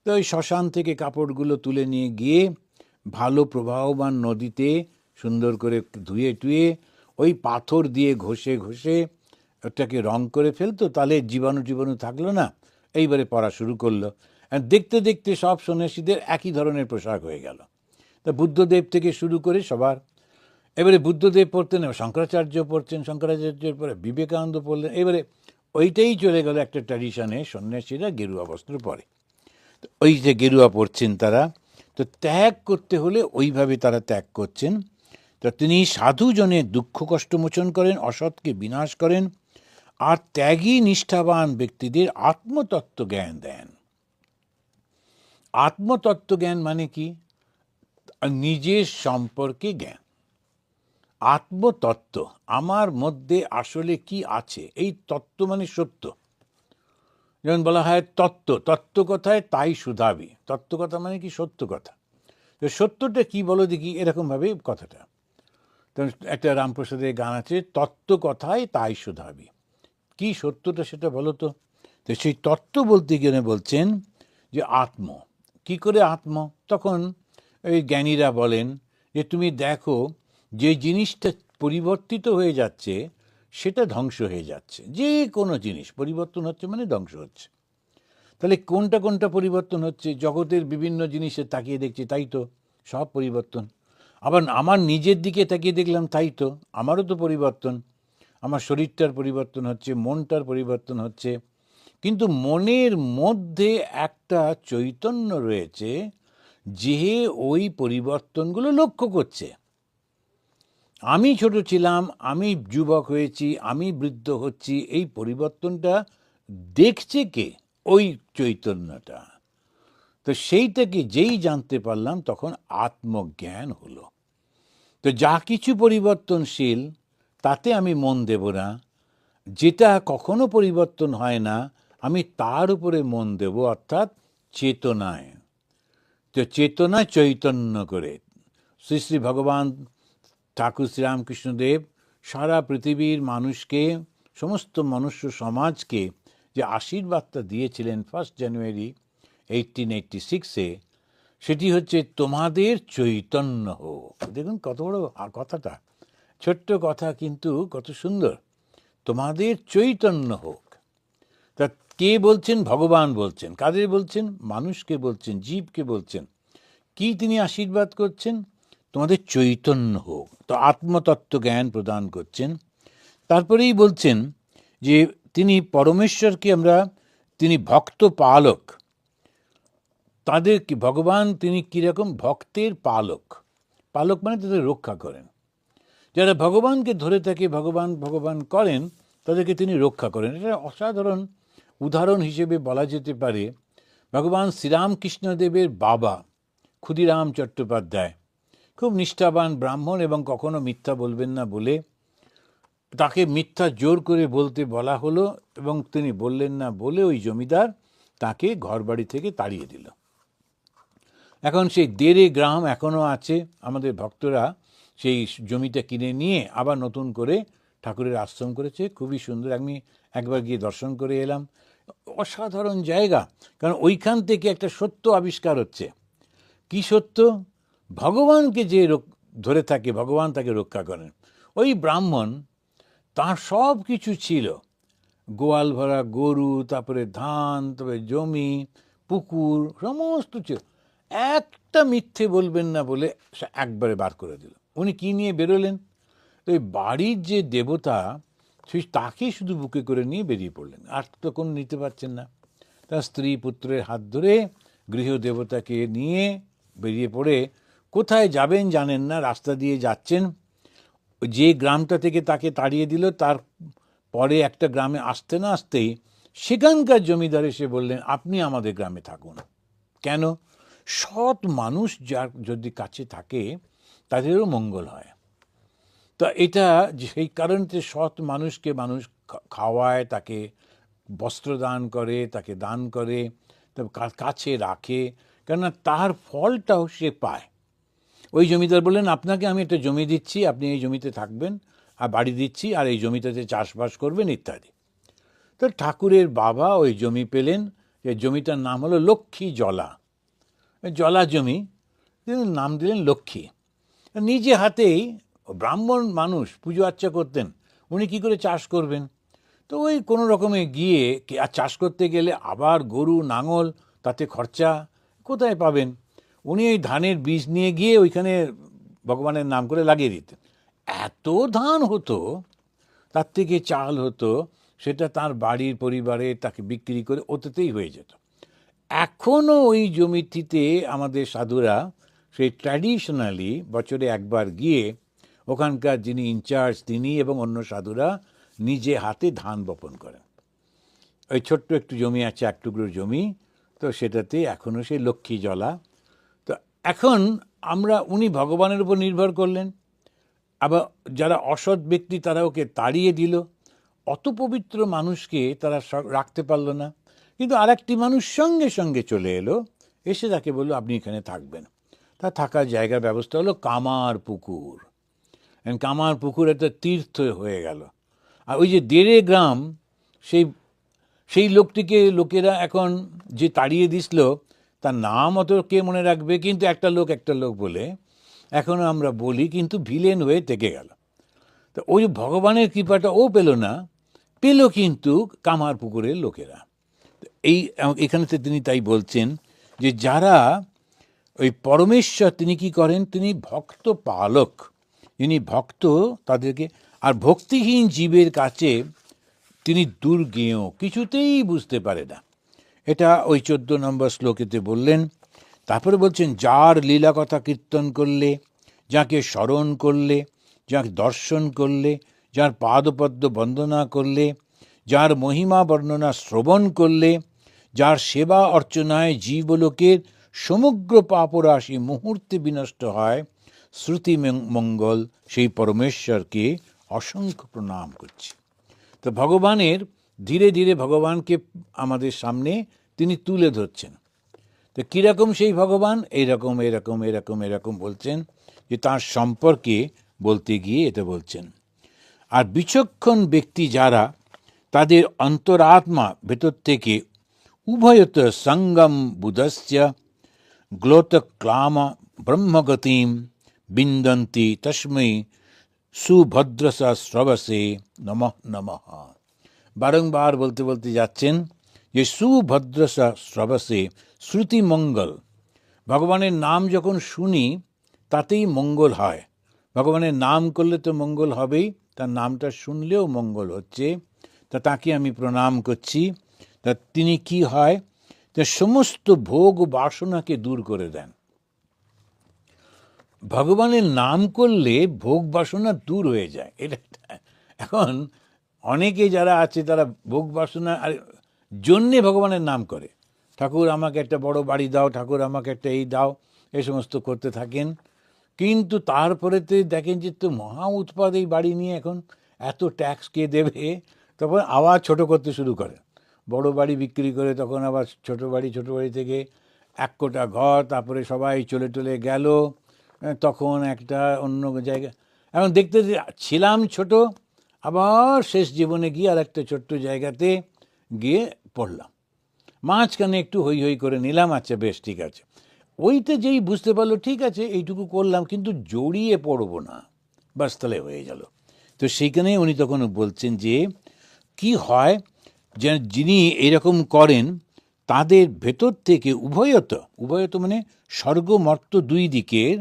তো ওই শ্মশান থেকে কাপড়গুলো তুলে নিয়ে গিয়ে ভালো প্রবাহমান নদীতে সুন্দর করে ধুয়ে টুয়ে ওই পাথর দিয়ে ঘষে ঘষে ওটাকে রং করে ফেলতো। তাহলে জীবাণু থাকলো না, এইবারে পরা শুরু করলো। দেখতে দেখতে সব সন্ন্যাসীদের একই ধরনের পোশাক হয়ে গেল। তা বুদ্ধদেব থেকে শুরু করে সবার, এবারে বুদ্ধদেব পড়তেন, শঙ্করাচার্য পড়ছেন, শঙ্করাচার্যের পরে বিবেকানন্দ পড়লেন, এবারে ওইটাই চলে গেল একটা ট্র্যাডিশনে, সন্ন্যাসীরা গেরুয়া বস্ত্র পরে। ওই যে গেরুয়া পরছেন তারা, তো ত্যাগ করতে হলে ওইভাবে তারা ত্যাগ করছেন। তো তিনি সাধুজনের দুঃখ কষ্ট মোচন করেন, অসৎকে বিনাশ করেন, আর ত্যাগী নিষ্ঠাবান ব্যক্তিদের আত্মতত্ত্ব জ্ঞান দেন। আত্মতত্ত্ব জ্ঞান মানে কি? নিজের সম্পর্কে জ্ঞান। আত্মতত্ত্ব, আমার মধ্যে আসলে কি আছে, এই তত্ত্ব মানে সত্য। যেমন বলা হয় তত্ত্ব কথায় তাই শুধাবি। তত্ত্ব কথা মানে কি? সত্য কথা। তো সত্যটা কি বলো দেখি, এরকমভাবে কথাটা। তো একটা রামপ্রসাদের গান আছে, তত্ত্ব কথায় তাই শুধাবি। কি সত্যটা সেটা বলো তো। তো সেই তত্ত্ব বলতে গিয়ে বলছেন যে আত্ম। কি করে আত্ম? তখন ওই জ্ঞানীরা বলেন যে তুমি দেখো, যে জিনিসটা পরিবর্তিত হয়ে যাচ্ছে সেটা ধ্বংস হয়ে যাচ্ছে। যে কোনো জিনিস পরিবর্তন হচ্ছে মানে ধ্বংস হচ্ছে। তাহলে কোনটা কোনটা পরিবর্তন হচ্ছে? জগতের বিভিন্ন জিনিসে তাকিয়ে দেখছি, তাই তো সব পরিবর্তন। আবার আমার নিজের দিকে তাকিয়ে দেখলাম, তাই তো আমারও তো পরিবর্তন। আমার শরীরটার পরিবর্তন হচ্ছে, মনটার পরিবর্তন হচ্ছে। কিন্তু মনের মধ্যে একটা চৈতন্য রয়েছে, যে ওই পরিবর্তনগুলো লক্ষ্য করছে। আমি ছোট ছিলাম, আমি যুবক হয়েছি, আমি বৃদ্ধ হচ্ছি, এই পরিবর্তনটা দেখছে কে? ওই চৈতন্যটা। তো সেইটাকে যেই জানতে পারলাম, তখন আত্মজ্ঞান হলো। তো যা কিছু পরিবর্তনশীল তাতে আমি মন দেব না, যেটা কখনো পরিবর্তন হয় না আমি তার উপরে মন দেব, অর্থাৎ চেতনায়। তো চেতনা চৈতন্য করে শ্রী শ্রী ভগবান ঠাকুর শ্রীরামকৃষ্ণদেব সারা পৃথিবীর মানুষকে, সমস্ত মনুষ্য সমাজকে যে আশীর্বাদটা দিয়েছিলেন 1 জানুয়ারি 1886-এ, সেটি হচ্ছে তোমাদের চৈতন্য হোক। দেখুন কত বড় কথাটা, ছোট্ট কথা কিন্তু কত সুন্দর। তোমাদের চৈতন্য হোক। তা কে বলছেন? ভগবান বলছেন। কাদের বলছেন? মানুষকে বলছেন, জীবকে বলছেন। কি তিনি আশীর্বাদ করছেন? তোমাদের চৈতন্য হোক, তো আত্মতত্ত্ব জ্ঞান প্রদান করছেন। তারপরেই বলছেন যে তিনি পরমেশ্বরকে তিনি ভক্ত পালক। তাদের কি ভগবান, তিনি কীরকম? ভক্তের পালক। পালক মানে তাদের রক্ষা করেন। যারা ভগবানকে ধরে থাকে, ভগবান ভগবান করেন, তাদেরকে তিনি রক্ষা করেন। এটা অসাধারণ উদাহরণ হিসেবে বলা যেতে পারে ভগবান শ্রীরামকৃষ্ণদেবের বাবা ক্ষুদিরাম চট্টোপাধ্যায়, খুব নিষ্ঠাবান ব্রাহ্মণ এবং কখনো মিথ্যা বলবেন না বলে তাকে মিথ্যা জোর করে বলতে বলা হলো এবং তিনি বললেন না বলে ওই জমিদার তাকে ঘরবাড়ি থেকে তাড়িয়ে দিল। এখন সেই 1.5 গ্রাম এখনও আছে। আমাদের ভক্তরা সেই জমিটা কিনে নিয়ে আবার নতুন করে ঠাকুরের আশ্রম করেছে। খুবই সুন্দর, আমি একবার গিয়ে দর্শন করে এলাম। অসাধারণ জায়গা, কারণ ওইখান থেকে একটা সত্য আবিষ্কার হচ্ছে। কি সত্য? ভগবানকে যে ধরে থাকে, ভগবান তাকে রক্ষা করেন। ওই ব্রাহ্মণ, তার সব কিছু ছিল, গোয়াল ভরা গরু, তারপরে ধান, তারপরে জমি, পুকুর, সমস্ত ছিল। একটা মিথ্যে বলবেন না বলে সে একবারে বার করে দিল। উনি কি নিয়ে বেরোলেন? তো এই বাড়ির যে দেবতা, সেই তাকে শুধু বুকে করে নিয়ে বেরিয়ে পড়লেন, আর তো কোনো নিতে পারছেন না। তার স্ত্রী পুত্রের হাত ধরে গৃহদেবতাকে নিয়ে বেরিয়ে পড়ে কোথায় যাবেন জানেন না, রাস্তা দিয়ে যাচ্ছেন। যে গ্রামটা থেকে তাকে তাড়িয়ে দিল, তার পরে একটা গ্রামে আসতে না আসতেই সেখানকার জমিদার এসে বললেন, আপনি আমাদের গ্রামে থাকুন। কেন? সৎ মানুষ যার যদি কাছে থাকে তাদেরও মঙ্গল হয়। তো এটা সেই কারণে সৎ মানুষকে মানুষ খাওয়ায়, তাকে বস্ত্র দান করে, তাকে দান করে, তবে কাছে রাখে, কেননা তার ফলটাও সে পায়। ওই জমিদার বললেন, আপনাকে আমি একটা জমি দিচ্ছি, আপনি এই জমিতে থাকবেন, আর বাড়ি দিচ্ছি, আর এই জমিটাতে চাষবাস করবেন ইত্যাদি। তো ঠাকুরের বাবা ওই জমি পেলেন। এই জমিটার নাম হলো লক্ষ্মী জলা, জলা জমি, নাম দিলেন লক্ষ্মী। নিজে হাতেই ব্রাহ্মণ মানুষ পুজো আর্চা করতেন, উনি কি করে চাষ করবেন? তো ওই কোনো রকমে গিয়ে, আর চাষ করতে গেলে আবার গরু নাঙল, তাতে খরচা কোথায় পাবেন? উনি ওই ধানের বীজ নিয়ে গিয়ে ওইখানে ভগবানের নাম করে লাগিয়ে দিতেন। এত ধান হতো, তার থেকে চাল হতো, সেটা তার বাড়ির পরিবারে তাকে বিক্রি করে ওতেতেই হয়ে যেত। এখনও ওই জমিটিতে আমাদের সাধুরা সেই ট্র্যাডিশনালি বছরে একবার গিয়ে ওখানকার যিনি ইনচার্জ তিনি এবং অন্য সাধুরা নিজে হাতে ধান বপন করেন। ওই ছোট্ট একটু জমি আছে, এক টুকরো জমি, তো সেটাতে এখনও সেই লক্ষ্মী জলা। তো এখন উনি ভগবানের উপর নির্ভর করলেন, আবার যারা অসৎ ব্যক্তি তারা ওকে তাড়িয়ে দিল। অত পবিত্র মানুষকে তারা রাখতে পারল না, কিন্তু আরেকটি মানুষ সঙ্গে সঙ্গে চলে এলো, এসে তাকে বললো আপনি এখানে থাকবেন। তা থাকার জায়গার ব্যবস্থা হলো কামার পুকুর। কামার পুকুর একটা তীর্থ হয়ে গেল। আর ওই যে 1.5 গ্রাম, সেই লোকটিকে লোকেরা এখন যে তাড়িয়ে দিছিল, তার নাম অত কে মনে রাখবে, কিন্তু একটা লোক বলে এখনও আমরা বলি, কিন্তু ভিলেন হয়ে থেকে গেল। তো ওই ভগবানের কৃপাটা ও পেল না, পেল কিন্তু কামার পুকুরের লোকেরা। এখানেতে তিনি তাই বলছেন যে যারা ওই পরমেশ্বর, তিনি কি করেন? তিনি ভক্ত পালক। যিনি ভক্ত তাদেরকে, আর ভক্তিহীন জীবের কাছে তিনি দুর্জ্ঞেয়, কিছুতেই বুঝতে পারে না। এটা ওই 14 নম্বর শ্লোকেতে বললেন। তারপরে বলছেন, যার লীলা কথা কীর্তন করলে, যাকে স্মরণ করলে, যাকে দর্শন করলে, যার পাদপদ্ম বন্দনা করলে, যার মহিমা বর্ণনা শ্রবণ করলে, যার সেবা অর্চনায় জীবলোকের সমগ্র পাপরাশি মুহূর্তে বিনষ্ট হয়, শ্রুতি মঙ্গল সেই পরমেশ্বরকে অসংখ্য প্রণাম করছি। তো ভগবানের ধীরে ধীরে ভগবানকে আমাদের সামনে তিনি তুলে ধরছেন। তো কীরকম সেই ভগবান? এইরকম এরকম এরকম এরকম বলছেন, যে তার সম্পর্কে বলতে গিয়ে এটা বলছেন। আর বিচক্ষণ ব্যক্তি যারা, তাদের অন্তরাত্মা ভেতর থেকে উভয়ত সঙ্গম বুধস্য গ্লোত ক্লাম ব্রহ্মগতিম বিন্দন্তি তস্मै সুভদ্রসা শ্রবসে নমঃ নমঃ। বারংবার বলতে বলতে যাচ্ছেন যে সুভদ্র শ্রবসে শ্রুতি মঙ্গল, ভগবানের নাম যখন শুনি তাতেই মঙ্গল হয়। ভগবানের নাম করলে তো মঙ্গল হবেই, তার নামটা শুনলেও মঙ্গল হচ্ছে। তা তাকে আমি প্রণাম করছি। তা তিনি কি হয়, তা সমস্ত ভোগ বাসনাকে দূর করে দেন। ভগবানের নাম করলে ভোগ বাসনা দূর হয়ে যায়। এটা এখন অনেকে যারা আছে তারা ভোগ বাসনা জন্যে ভগবানের নাম করে। ঠাকুর আমাকে একটা বড় বাড়ি দাও, ঠাকুর আমাকে একটা এই দাও, এই সমস্ত করতে থাকেন। কিন্তু তারপরেতে দেখেন যে তো মহা উৎপাদ এই বাড়ি নিয়ে, এখন এত ট্যাক্স কে দেবে, তখন আবার ছোট করতে শুরু করে। বড় বাড়ি বিক্রি করে তখন আবার ছোট বাড়ি থেকে 1 কোঠা ঘর, তারপরে সবাই চলে গেল, তখন একটা অন্য জায়গায়। এখন দেখতে ছিলাম ছোট, আবার শেষ জীবনে গিয়ে আর একটা ছোট্ট জায়গাতে গিয়ে পড়লাম, মাঝখানে একটু হই হই করে নিলাম, আচ্ছা বেশ ঠিক আছে। ওইটা যেই বুঝতে পারলো ঠিক আছে এইটুকু করলাম, কিন্তু জড়িয়ে পড়বো না, বাস তাহলে হয়ে গেল। তো সেইখানে উনি তখন বলছেন যে কি হয়, যে যিনি এরকম করেন তাদের ভেতর থেকে উভয়ত মানে স্বর্গ মর্ত দুই দিকের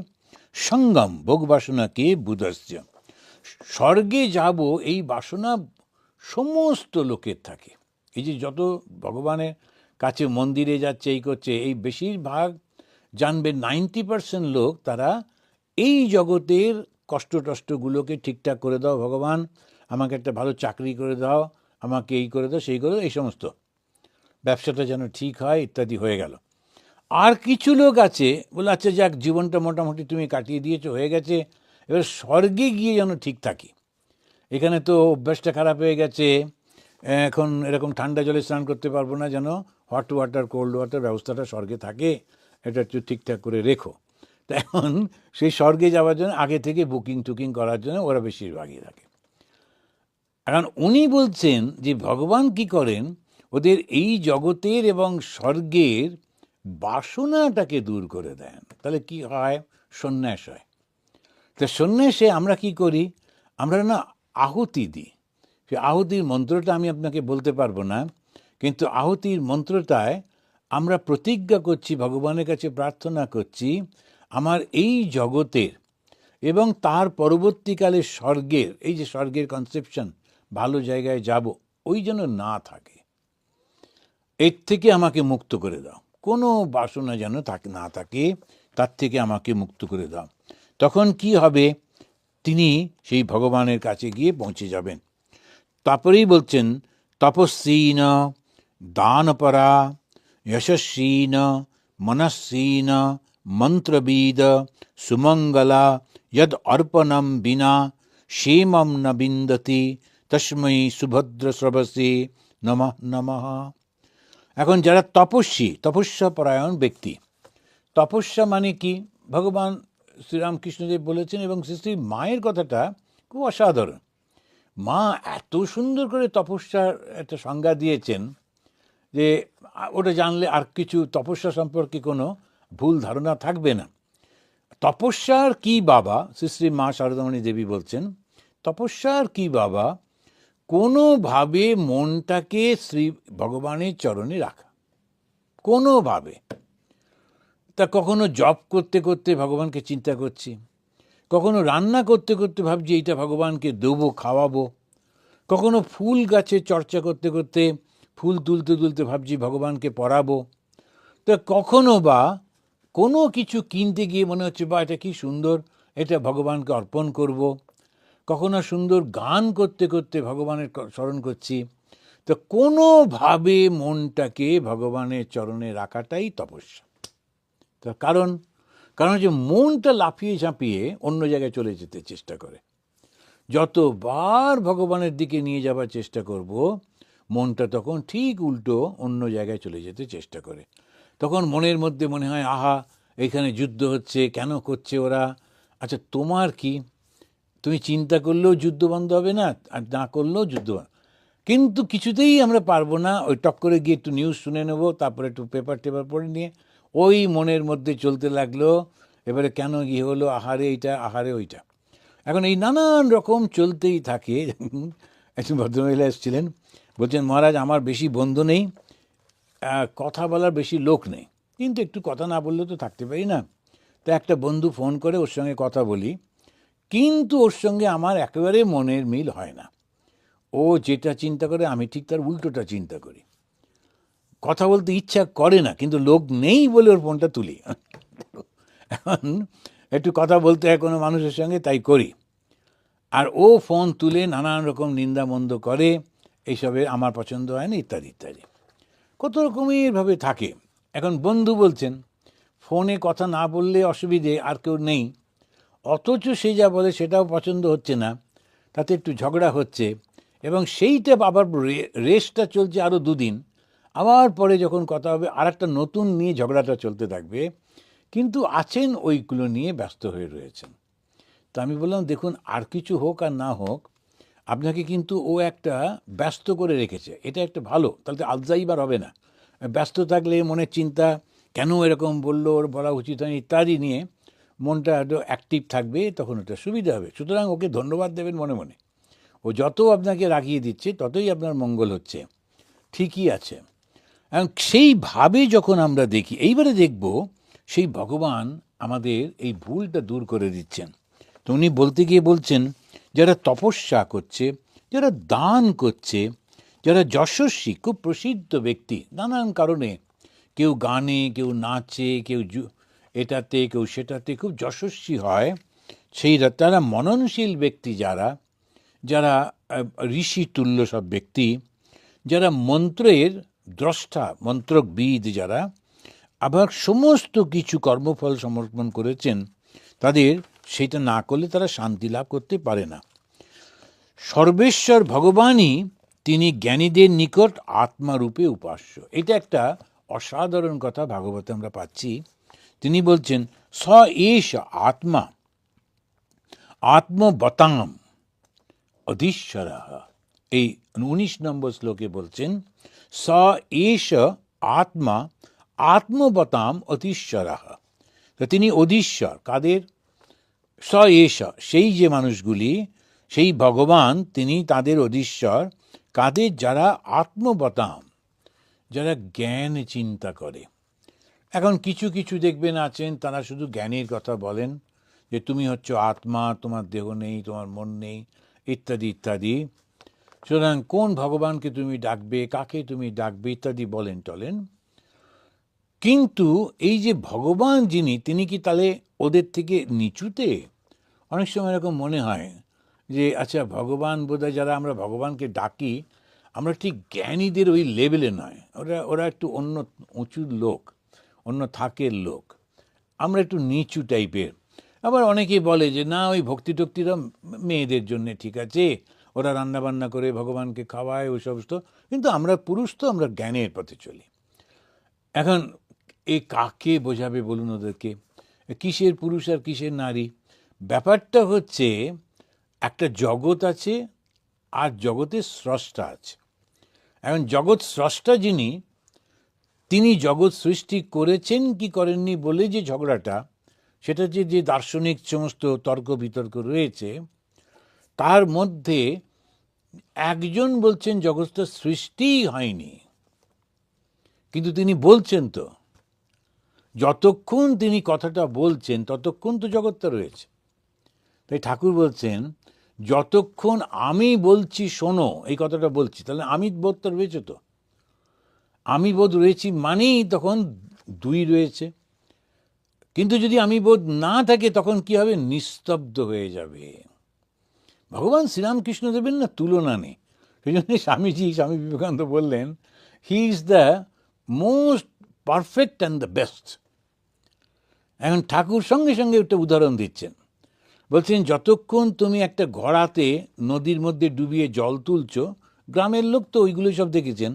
সঙ্গম ভোগ বাসনাকে বুধস্য, স্বর্গে যাব এই বাসনা সমস্ত লোকের থাকে। এই যে যত ভগবানের কাছে মন্দিরে যাচ্ছে, এই করছে, এই বেশিরভাগ জানবে 90% লোক তারা এই জগতের কষ্ট টষ্টগুলোকে ঠিকঠাক করে দাও ভগবান, আমাকে একটা ভালো চাকরি করে দাও, আমাকে এই করে দাও, সেই করে দাও, এই সমস্ত ব্যবসাটা যেন ঠিক হয় ইত্যাদি হয়ে গেল। আর কিছু লোক আছে বলে আচ্ছা যাক জীবনটা মোটামুটি তুমি কাটিয়ে দিয়েছো, হয়ে গেছে, এবার স্বর্গে গিয়ে যেন ঠিক থাকি। এখানে তো অভ্যাসটা খারাপ হয়ে গেছে, এখন এরকম ঠান্ডা জলে স্নান করতে পারবো না, যেন হট ওয়াটার কোল্ড ওয়াটার ব্যবস্থাটা স্বর্গে থাকে, এটা একটু ঠিকঠাক করে রেখো। তা এখন সেই স্বর্গে যাওয়ার জন্য আগে থেকে বুকিং করার জন্য ওরা বেশিরভাগই থাকে। এখন উনি বলছেন যে ভগবান কি করেন, ওদের এই জগতের এবং স্বর্গের বাসনাটাকে দূর করে দেন। তাহলে কি হয়, সন্ন্যাস হয়। তো সন্ন্যাসে আমরা কি করি, আমরা না আহুতি দিই। সে আহুতির মন্ত্রটা আমি আপনাকে বলতে পারবো না, কিন্তু আহুতির মন্ত্রটায় আমরা প্রতিজ্ঞা করছি, ভগবানের কাছে প্রার্থনা করছি, আমার এই জগতের এবং তার পরবর্তীকালে স্বর্গের, এই যে স্বর্গের কনসেপশন, ভালো জায়গায় যাব, ওই যেন না থাকে, এর থেকে আমাকে মুক্ত করে দাও, কোনো বাসনা যেন না থাকে, তার থেকে আমাকে মুক্ত করে দাও। তখন কি হবে, তিনি সেই ভগবানের কাছে গিয়ে পৌঁছে যাবেন। তারপরেই বলছেন তপস্বীন দানপরা যশস্বীন মনস্বীন মন্ত্রবিদ সুমঙ্গলা যদ অর্পণম বিনা ক্ষেমম ন বিন্দতি তস্मै সুভদ্র শ্রবসে নমঃ নমঃ। এখন যারা তপস্যা পরায়ণ ব্যক্তি, তপস্যা মানে কি, ভগবান শ্রীরামকৃষ্ণদেব বলেছেন, এবং শ্রী মায়ের কথাটা খুব অসাধারণ। মা এত সুন্দর করে তপস্যার একটা সংজ্ঞা দিয়েছেন যে ওটা জানলে আর কিছু তপস্যা সম্পর্কে কোনো ভুল ধারণা থাকবে না। তপস্যার কি বাবা, শ্রী মা শারদামণি দেবী বলছেন, তপস্যার কি বাবা, কোনোভাবে মনটাকে শ্রী ভগবানের চরণে রাখা, কোনোভাবে। তা কখনো জপ করতে করতে ভগবানকে চিন্তা করছি, কখনো রান্না করতে করতে ভাবছি এইটা ভগবানকে দেবো, খাওয়াবো, কখনো ফুল গাছে চর্চা করতে করতে, ফুল তুলতে তুলতে ভাবছি ভগবানকে পরাবো, তা কখনো বা কোনো কিছু কিনতে গিয়ে মনে হচ্ছে বা এটা কি সুন্দর, এটা ভগবানকে অর্পণ করব, কখনো সুন্দর গান করতে করতে ভগবানের স্মরণ করছি। তো কোনোভাবে মনটাকে ভগবানের চরণে রাখাটাই তপস্যা। তার কারণ যে মনটা লাফিয়ে ঝাঁপিয়ে অন্য জায়গায় চলে যেতে চেষ্টা করে। যতবার ভগবানের দিকে নিয়ে যাবার চেষ্টা করব, মনটা তখন ঠিক উল্টো অন্য জায়গায় চলে যেতে চেষ্টা করে। তখন মনের মধ্যে মনে হয় আহা এখানে যুদ্ধ হচ্ছে, কেন করছে ওরা, আচ্ছা তোমার কি, তুমি চিন্তা করলেও যুদ্ধ বন্ধ হবে না, আর না করলেও যুদ্ধ বন্ধ। কিন্তু কিছুতেই আমরা পারবো না, ওই টক করে গিয়ে একটু নিউজ শুনে নেবো, তারপরে একটু পেপার পড়ে নিয়ে ওই মনের মধ্যে চলতে লাগলো, এবারে কেন গিয়ে হলো, আহারে এইটা, আহারে ওইটা। এখন এই নানান রকম চলতেই থাকে। একজন ভদ্রমহিলা এসেছিলেন, বলছেন মহারাজ আমার বেশি বন্ধু নেই, কথা বলার বেশি লোক নেই, কিন্তু একটু কথা না বললে তো থাকতে পারি না। তা একটা বন্ধু ফোন করে ওর সঙ্গে কথা বলি, কিন্তু ওর সঙ্গে আমার একেবারে মনের মিল হয় না। ও যেটা চিন্তা করে আমি ঠিক তার উল্টোটা চিন্তা করি। কথা বলতে ইচ্ছা করে না, কিন্তু লোক নেই বলে ওর ফোনটা তুলি। এখন একটু কথা বলতে হয় কোনো মানুষের সঙ্গে, তাই করি। আর ও ফোন তুলে নানান রকম নিন্দামন্দ করে, এইসবে আমার পছন্দ হয় না, ইত্যাদি ইত্যাদি কত রকমেরভাবে থাকে। এখন বন্ধু বলছেন ফোনে কথা না বললে অসুবিধে, আর কেউ নেই, অথচ সে যা বলে সেটাও পছন্দ হচ্ছে না, তাতে একটু ঝগড়া হচ্ছে, এবং সেইটা আবার রেসটা চলছে আরও দুদিন, আবার পরে যখন কথা হবে আর একটা নতুন নিয়ে ঝগড়াটা চলতে থাকবে, কিন্তু আছেন ওইগুলো নিয়ে ব্যস্ত হয়ে রয়েছেন। তো আমি বললাম দেখুন, আর কিছু হোক আর না হোক, আপনাকে কিন্তু ও একটা ব্যস্ত করে রেখেছে, এটা একটা ভালো, তাহলে আলজাইবার হবে না। ব্যস্ত থাকলে মনের চিন্তা, কেন এরকম বললো, ওর বলা উচিত হয়নি ইত্যাদি নিয়ে মনটা একটু অ্যাক্টিভ থাকবে, তখন ওটা সুবিধা হবে। সুতরাং ওকে ধন্যবাদ দেবেন মনে মনে, ও যত আপনাকে রাগিয়ে দিচ্ছে ততই আপনার মঙ্গল হচ্ছে, ঠিকই আছে। এবং সেইভাবে যখন আমরা দেখি, এইবারে দেখব সেই ভগবান আমাদের এই ভুলটা দূর করে দিচ্ছেন। তো উনি বলতে গিয়ে বলছেন, যারা তপস্যা করছে, যারা দান করছে, যারা যশস্বী, খুব প্রসিদ্ধ ব্যক্তি নানান কারণে, কেউ গানে, কেউ নাচে, কেউ এটাতে, কেউ সেটাতে খুব যশস্বী হয়, সেই তারা মননশীল ব্যক্তি, যারা যারা ঋষি তুল্য সব ব্যক্তি, যারা মন্ত্রের দ্রষ্টা, মন্ত্রবিদ, যারা আবার সমস্ত কিছু কর্মফল সমর্পণ করেছেন, তাদের সেটা না করলে তারা শান্তি লাভ করতে পারে না। সর্বেশ্বর ভগবানই তিনি জ্ঞানীদের নিকট আত্মারূপে উপাস্য। এটা একটা অসাধারণ কথা ভাগবতে আমরা পাচ্ছি। তিনি বলছেন স এষ আত্মা আত্মবতাম অধীশ্বরঃ। এই 19 নম্বর শ্লোকে বলছেন স এষ আত্মা আত্মবতাম অধীশ্বরঃ। তো তিনি অধীশ্বর কাদের? স এষ, সেই যে মানুষগুলি, সেই ভগবান, তিনি তাদের অধীশ্বর কাদের? যারা আত্মবতাম, যারা জ্ঞান চিন্তা করে। এখন কিছু কিছু দেখবেন আছেন, তারা শুধু জ্ঞানের কথা বলেন, যে তুমি হচ্ছে আত্মা, তোমার দেহ নেই, তোমার মন নেই, ইত্যাদি ইত্যাদি। সুতরাং কোন ভগবানকে তুমি ডাকবে, কাকে তুমি ডাকবে, ইত্যাদি বলেন টলেন। কিন্তু এই যে ভগবান যিনি, তিনি কি তাহলে ওদের থেকে নিচুতে? অনেক সময় এরকম মনে হয় যে আচ্ছা, ভগবান বোধহয়, যারা আমরা ভগবানকে ডাকি, আমরা ঠিক জ্ঞানীদের ওই লেভেলে নয়, ওরা একটু অন্য উঁচু লোক, অন্য থাকের লোক, আমরা একটু নিচু টাইপের। আবার অনেকেই বলে যে না, ওই ভক্তি টক্তিরা মেয়েদের জন্য ঠিক আছে, ওরা রান্নাবান্না করে ভগবানকে খাওয়ায়, ওই সমস্ত, কিন্তু আমরা পুরুষ তো, আমরা জ্ঞানের পথে চলি। এখন এ কাকে বোঝাবে বলুন ওদেরকে? কিসের পুরুষ আর কিসের নারী? ব্যাপারটা হচ্ছে, একটা জগৎ আছে আর জগতের স্রষ্টা আছে। এখন জগৎ স্রষ্টা যিনি, তিনি জগৎ সৃষ্টি করেছেন কি করেননি বলে যে ঝগড়াটা, সেটা যে দার্শনিক সমস্ত তর্ক বিতর্ক রয়েছে, তার মধ্যে একজন বলছেন জগৎটা সৃষ্টিই হয়নি, কিন্তু তিনি বলছেন তো, যতক্ষণ তিনি কথাটা বলছেন ততক্ষণ তো জগৎটা রয়েছে। তাই ঠাকুর বলছেন, যতক্ষণ আমি বলছি শোনো, এই কথাটা বলছি, তাহলে আমি বোধটা রয়েছে তো, আমি বোধ রয়েছি মানেই তখন দুই রয়েছে। কিন্তু যদি আমি বোধ না থাকে, তখন কি হবে? নিস্তব্ধ হয়ে যাবে। ভগবান শ্রীরামকৃষ্ণ দেবেন না তুলনা নেই। সেই জন্য স্বামী বিবেকানন্দ বললেন, he is the most perfect and the best. এখন ঠাকুর সঙ্গে সঙ্গে একটা উদাহরণ দিচ্ছেন, বলছেন যতক্ষণ তুমি একটা ঘোড়াতে নদীর মধ্যে ডুবিয়ে জল তুলছো, গ্রামের লোক তো ওইগুলো সব দেখেছেন,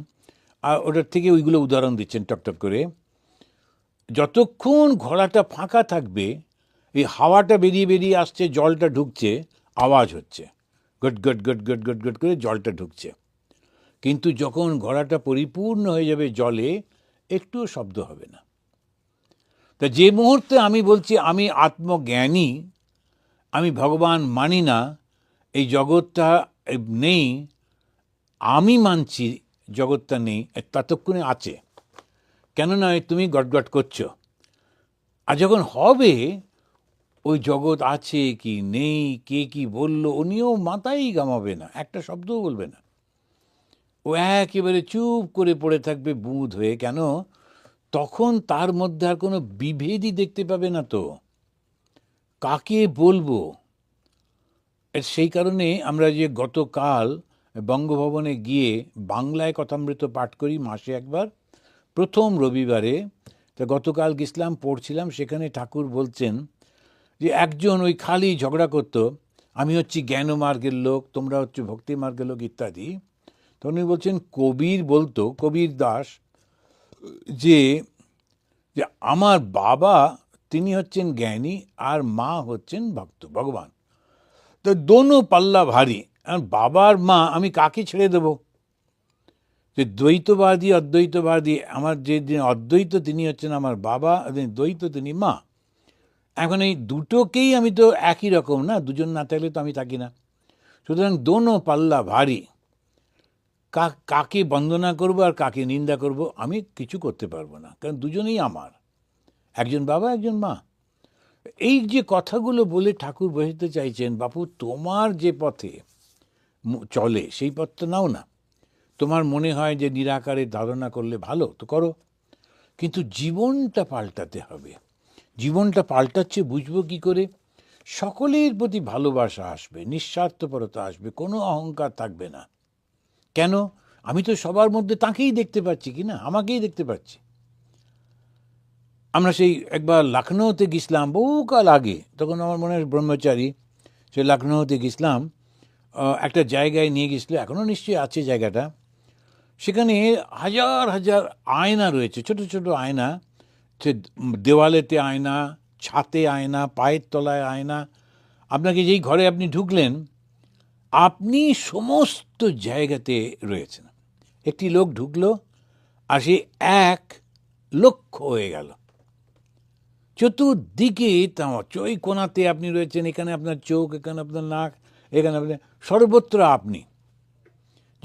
আর ওটার থেকে ওইগুলো উদাহরণ দিচ্ছেন টকটক করে, যতক্ষণ ঘোড়াটা ফাঁকা থাকবে, এই হাওয়াটা বেরিয়ে বেরিয়ে আসছে, জলটা ঢুকছে, আওয়াজ হচ্ছে, goat goat goat goat goat goat করে জলটা ঢুকছে। কিন্তু যখন ঘোড়াটা পরিপূর্ণ হয়ে যাবে জলে, একটুও শব্দ হবে না। তা যে মুহূর্তে আমি বলছি আমি আত্মজ্ঞানী, আমি ভগবান মানি না, এই জগৎটা নেই, আমি মানছি জগৎটা নেই, ততক্ষণে আছে। কেননা তুমি গটগট করছো। আর যখন হবে, ওই জগৎ আছে কি নেই, কে কি বললো, উনিও মাথাই ঘামাবে না, একটা শব্দও বলবে না। ও একেবারে চুপ করে পড়ে থাকবে বুঁদ হয়ে। কেন? তখন তার মধ্যে আর কোনো বিভেদই দেখতে পাবে না তো, কাকে বলবো। সেই কারণে আমরা যে গতকাল বঙ্গভবনে গিয়ে বাংলায় কথামৃত পাঠ করি মাসে একবার, প্রথম রবিবারে। তা গতকাল গেছিলাম, পড়ছিলাম, সেখানে ঠাকুর বলছেন যে একজন ওই খালি ঝগড়া করতো, আমি হচ্ছি জ্ঞান মার্গের লোক, তোমরা হচ্ছে ভক্তি মার্গের লোক ইত্যাদি। তখন উনি বলছেন, কবির বলতো, কবির দাস, যে যে আমার বাবা তিনি হচ্ছেন জ্ঞানী আর মা হচ্ছেন ভক্ত, ভগবান। তো দোনো পাল্লা ভারী। আর বাবার মা আমি কাকে ছেড়ে দেব? যে দ্বৈতবাদী অদ্বৈতবাদী, আমার যে অদ্বৈত তিনি হচ্ছেন আমার বাবা, দ্বৈত তিনি মা। এখন এই দুটোকেই আমি তো একই রকম না, দুজন না থাকলে তো আমি থাকি না। সুতরাং দোনো পাল্লা ভারী। কাকে বন্দনা করব আর কাকে নিন্দা করব আমি কিছু করতে পারবো না, কারণ দুজনেই আমার, একজন বাবা একজন মা। এই যে কথাগুলো বলে ঠাকুর বোঝাতে চাইছেন, বাপু তোমার যে পথে চলে সেই পথটা নাও না। তোমার মনে হয় যে নিরাকারে ধারণা করলে ভালো, তো করো, কিন্তু জীবনটা পাল্টাতে হবে। জীবনটা পাল্টাচ্ছে বুঝবো কি করে? সকলের প্রতি ভালোবাসা আসবে, নিঃস্বার্থপরতা আসবে, কোনো অহংকার থাকবে না। কেন? আমি তো সবার মধ্যে তাকেই দেখতে পাচ্ছি, কি না, আমাকেই দেখতে পাচ্ছি। আমরা সেই একবার লখনৌতে গেছিলাম বহুকাল আগে, তখন আমার মনে হয় ব্রহ্মচারী, সে লখনৌতে গেছিলাম, একটা জায়গায় নিয়ে গেছিলো, এখনও নিশ্চয়ই আছে জায়গাটা। সেখানে হাজার হাজার আয়না রয়েছে, ছোট ছোট আয়না, সে দেওয়ালেতে আয়না, ছাতে আয়না, পায়ের তলায় আয়না। আপনাকে যেই ঘরে আপনি ঢুকলেন, আপনি সমস্ত জায়গাতে রয়েছেন। একটি লোক ঢুকলো আর সে 1,00,000 হয়ে গেল। চতুর্দিকে ওই কোণাতে আপনি রয়েছেন, এখানে আপনার চোখ, এখানে আপনার নাক, এখানে আপনার সর্বত্র আপনি।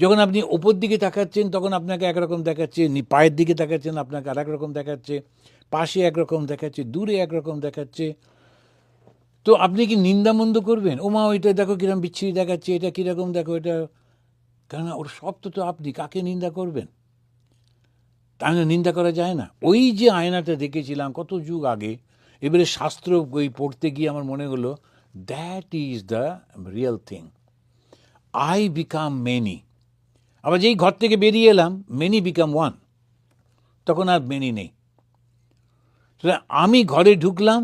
যখন আপনি ওপর দিকে তাকাচ্ছেন তখন আপনাকে একরকম দেখাচ্ছে, পায়ের দিকে তাকাচ্ছেন আপনাকে আর একরকম দেখাচ্ছে, পাশে একরকম দেখাচ্ছে, দূরে একরকম দেখাচ্ছে। তো আপনি কি নিন্দামন্দ করবেন? ও মা ওইটা দেখো কিরকম বিচ্ছিরি দেখাচ্ছে, এটা কীরকম দেখো, এটা, কেননা ওর সব তো আপনি, কাকে নিন্দা করবেন? তাই না, নিন্দা করা যায় না। ওই যে আয়নাটা দেখেছিলাম কত যুগ আগে, এবারে শাস্ত্র বই পড়তে গিয়ে আমার মনে হলো that is the real thing. I become many. আবার যেই ঘর থেকে বেরিয়ে এলাম, মেনি বিকাম ওয়ান, তখন আর মেনি নেই। আমি ঘরে ঢুকলাম,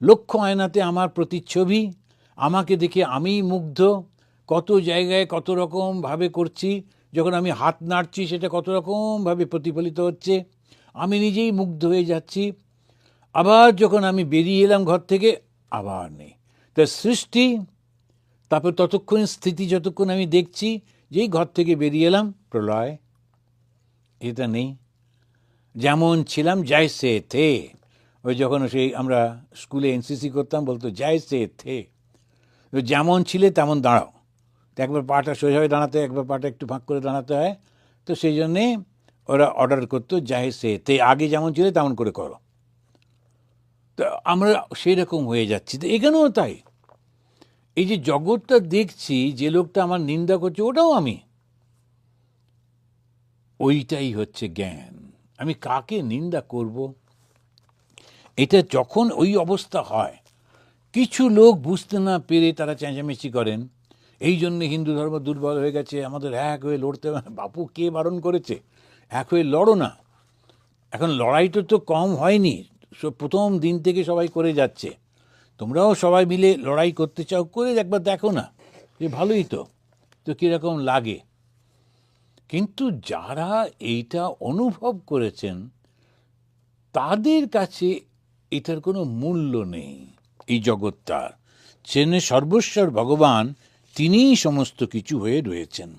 লক্ষ আয়নাতে আমার প্রতিচ্ছবি, আমাকে দেখে আমিই মুগ্ধ, কত জায়গায় কত রকমভাবে করছি, যখন আমি হাত নাড়ছি সেটা কত রকমভাবে প্রতিফলিত হচ্ছে, আমি নিজেই মুগ্ধ হয়ে যাচ্ছি। আবার যখন আমি বেরিয়ে এলাম ঘর থেকে, আবার নেই। তা সৃষ্টি, তারপর ততক্ষণ স্থিতি, যতক্ষণ আমি দেখছি, যেই ঘর থেকে বেরিয়ে এলাম প্রলয়, এটা নেই। যেমন ছিলাম জয়সে থে, ওই যখন সেই আমরা স্কুলে এনসিসি করতাম বলতো জয়সে থে, যেমন ছিলে তেমন দাঁড়াও। তো একবার পাটা সোজা হয়ে দাঁড়াতে হয়, একবার পাটা একটু ফাঁক করে দাঁড়াতে হয়। তো সেই জন্যে ওরা অর্ডার করতো জয়সে থে, আগে যেমন ছিলে তেমন করে করো। তো আমরা সেই রকম হয়ে যাচ্ছি। তো এখানেও তাই, এই যে জগৎটা দেখছি, যে লোকটা আমার নিন্দা করছে ওটাও আমি, ওইটাই হচ্ছে জ্ঞান। আমি কাকে নিন্দা করব? এটা যখন ওই অবস্থা হয়, কিছু লোক বুঝতে না পেরে তারা চেঁচামেচি করেন, এই জন্যে হিন্দু ধর্ম দুর্বল হয়ে গেছে, আমাদের এক হয়ে লড়তে হবে। বাপু, কে বারণ করেছে? এক হয়ে লড়ো না। এখন লড়াইটা তো কম হয়নি, প্রথম দিন থেকে সবাই করে যাচ্ছে। তোমরাও সবাই মিলে লড়াই করতে চাও, করে একবার দেখো না, যে ভালোই তো, তো কীরকম লাগে। কিন্তু যারা এইটা অনুভব করেছেন তাদের কাছে এটার কোনো মূল্য নেই। এই জগৎটার চেনে সর্বস্বর ভগবান, তিনিই সমস্ত কিছু হয়ে রয়েছেন।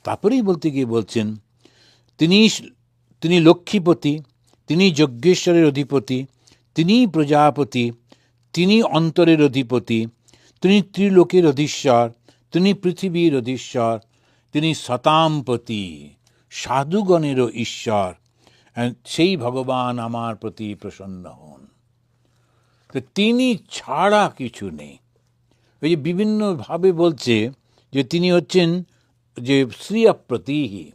তারপরেই বলতে গিয়ে বলছেন, তিনি লক্ষ্মীপতি, তিনি যজ্ঞেশ্বরের অধিপতি, তিনি প্রজাপতি, তিনি অন্তরের অধিপতি, তিনি ত্রিলোকের অধীশ্বর, তিনি পৃথিবীর অধীশ্বর, তিনি শতামপতি, সাধুগণেরও ঈশ্বর, সেই ভগবান আমার প্রতি প্রসন্ন হন। তো তিনি ছাড়া কিছু নেই। ওই যে বিভিন্নভাবে বলছে যে তিনি হচ্ছেন যে শ্রী অপ্রতিহি,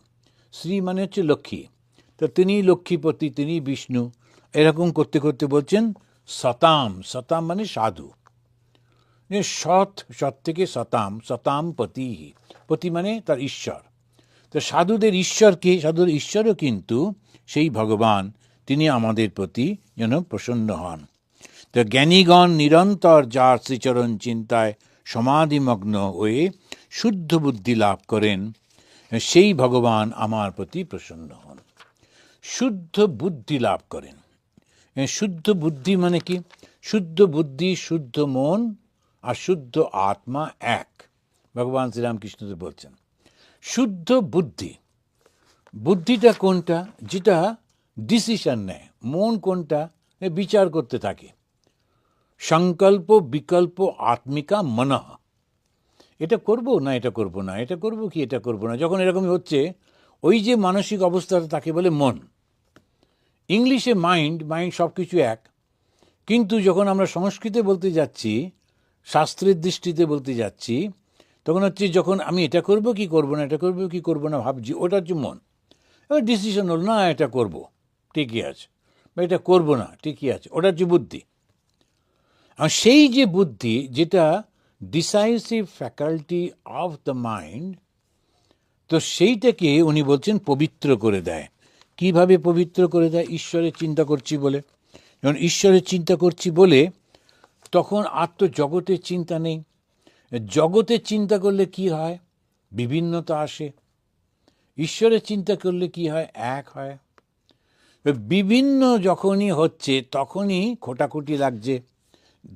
শ্রী মানে হচ্ছে লক্ষ্মী, তো তিনি লক্ষ্মীপতি, তিনি বিষ্ণু, এরকম করতে করতে বলছেন সতাম, সতাম মানে সাধু, সৎ, সৎ থেকে সতাম, সতাম পতিহি, পতি মানে তার ঈশ্বর। তো সাধুদের ঈশ্বরকে, সাধুর ঈশ্বরও কিন্তু সেই ভগবান, তিনি আমাদের প্রতি যেন প্রসন্ন হন। তো জ্ঞানীগণ নিরন্তর যার শ্রীচরণ চিন্তায় সমাধিমগ্ন হয়ে শুদ্ধ বুদ্ধি লাভ করেন, সেই ভগবান আমার প্রতি প্রসন্ন হন। শুদ্ধ বুদ্ধি লাভ করেন। শুদ্ধ বুদ্ধি মানে কি? শুদ্ধ বুদ্ধি, শুদ্ধ মন আর শুদ্ধ আত্মা এক, ভগবান শ্রীরামকৃষ্ণ বলছেন। শুদ্ধ বুদ্ধি, বুদ্ধিটা কোনটা? যেটা ডিসিশন নেয়। মন কোনটা? বিচার করতে থাকে। সংকল্প বিকল্প আত্মিকা মনঃ, এটা করব না, এটা করব না, এটা করব কি, এটা করব না, যখন এরকমই হচ্ছে, ওই যে মানসিক অবস্থাটা তাকে বলে মন। ইংলিশে মাইন্ড, মাইন্ড সব কিছু এক, কিন্তু যখন আমরা সংস্কৃতে বলতে যাচ্ছি, শাস্ত্রের দৃষ্টিতে বলতে যাচ্ছি, তখন হচ্ছে যখন আমি এটা করব কি করব না, এটা করব কি করব না ভাবছি, ওটা হচ্ছে মন। এবার ডিসিশন হল না এটা করব, ঠিকই আছে, বা এটা করব না, ঠিকই আছে, ওটা হচ্ছে বুদ্ধি। আর সেই যে বুদ্ধি, যেটা decisive faculty of the mind, তো সেইটাকে উনি বলছেন পবিত্র করে দেয়। কিভাবে পবিত্র করে দেয়? ঈশ্বরের চিন্তা করছি বলে। যখন ঈশ্বরের চিন্তা করছি বলে, তখন আর তো জগতের চিন্তা নেই। জগতের চিন্তা করলে কি হয়? বিভিন্নতা আসে। ঈশ্বরের চিন্তা করলে কি হয়? এক হয়। বিভিন্ন যখনই হচ্ছে, তখনই খোটাখুটি লাগছে,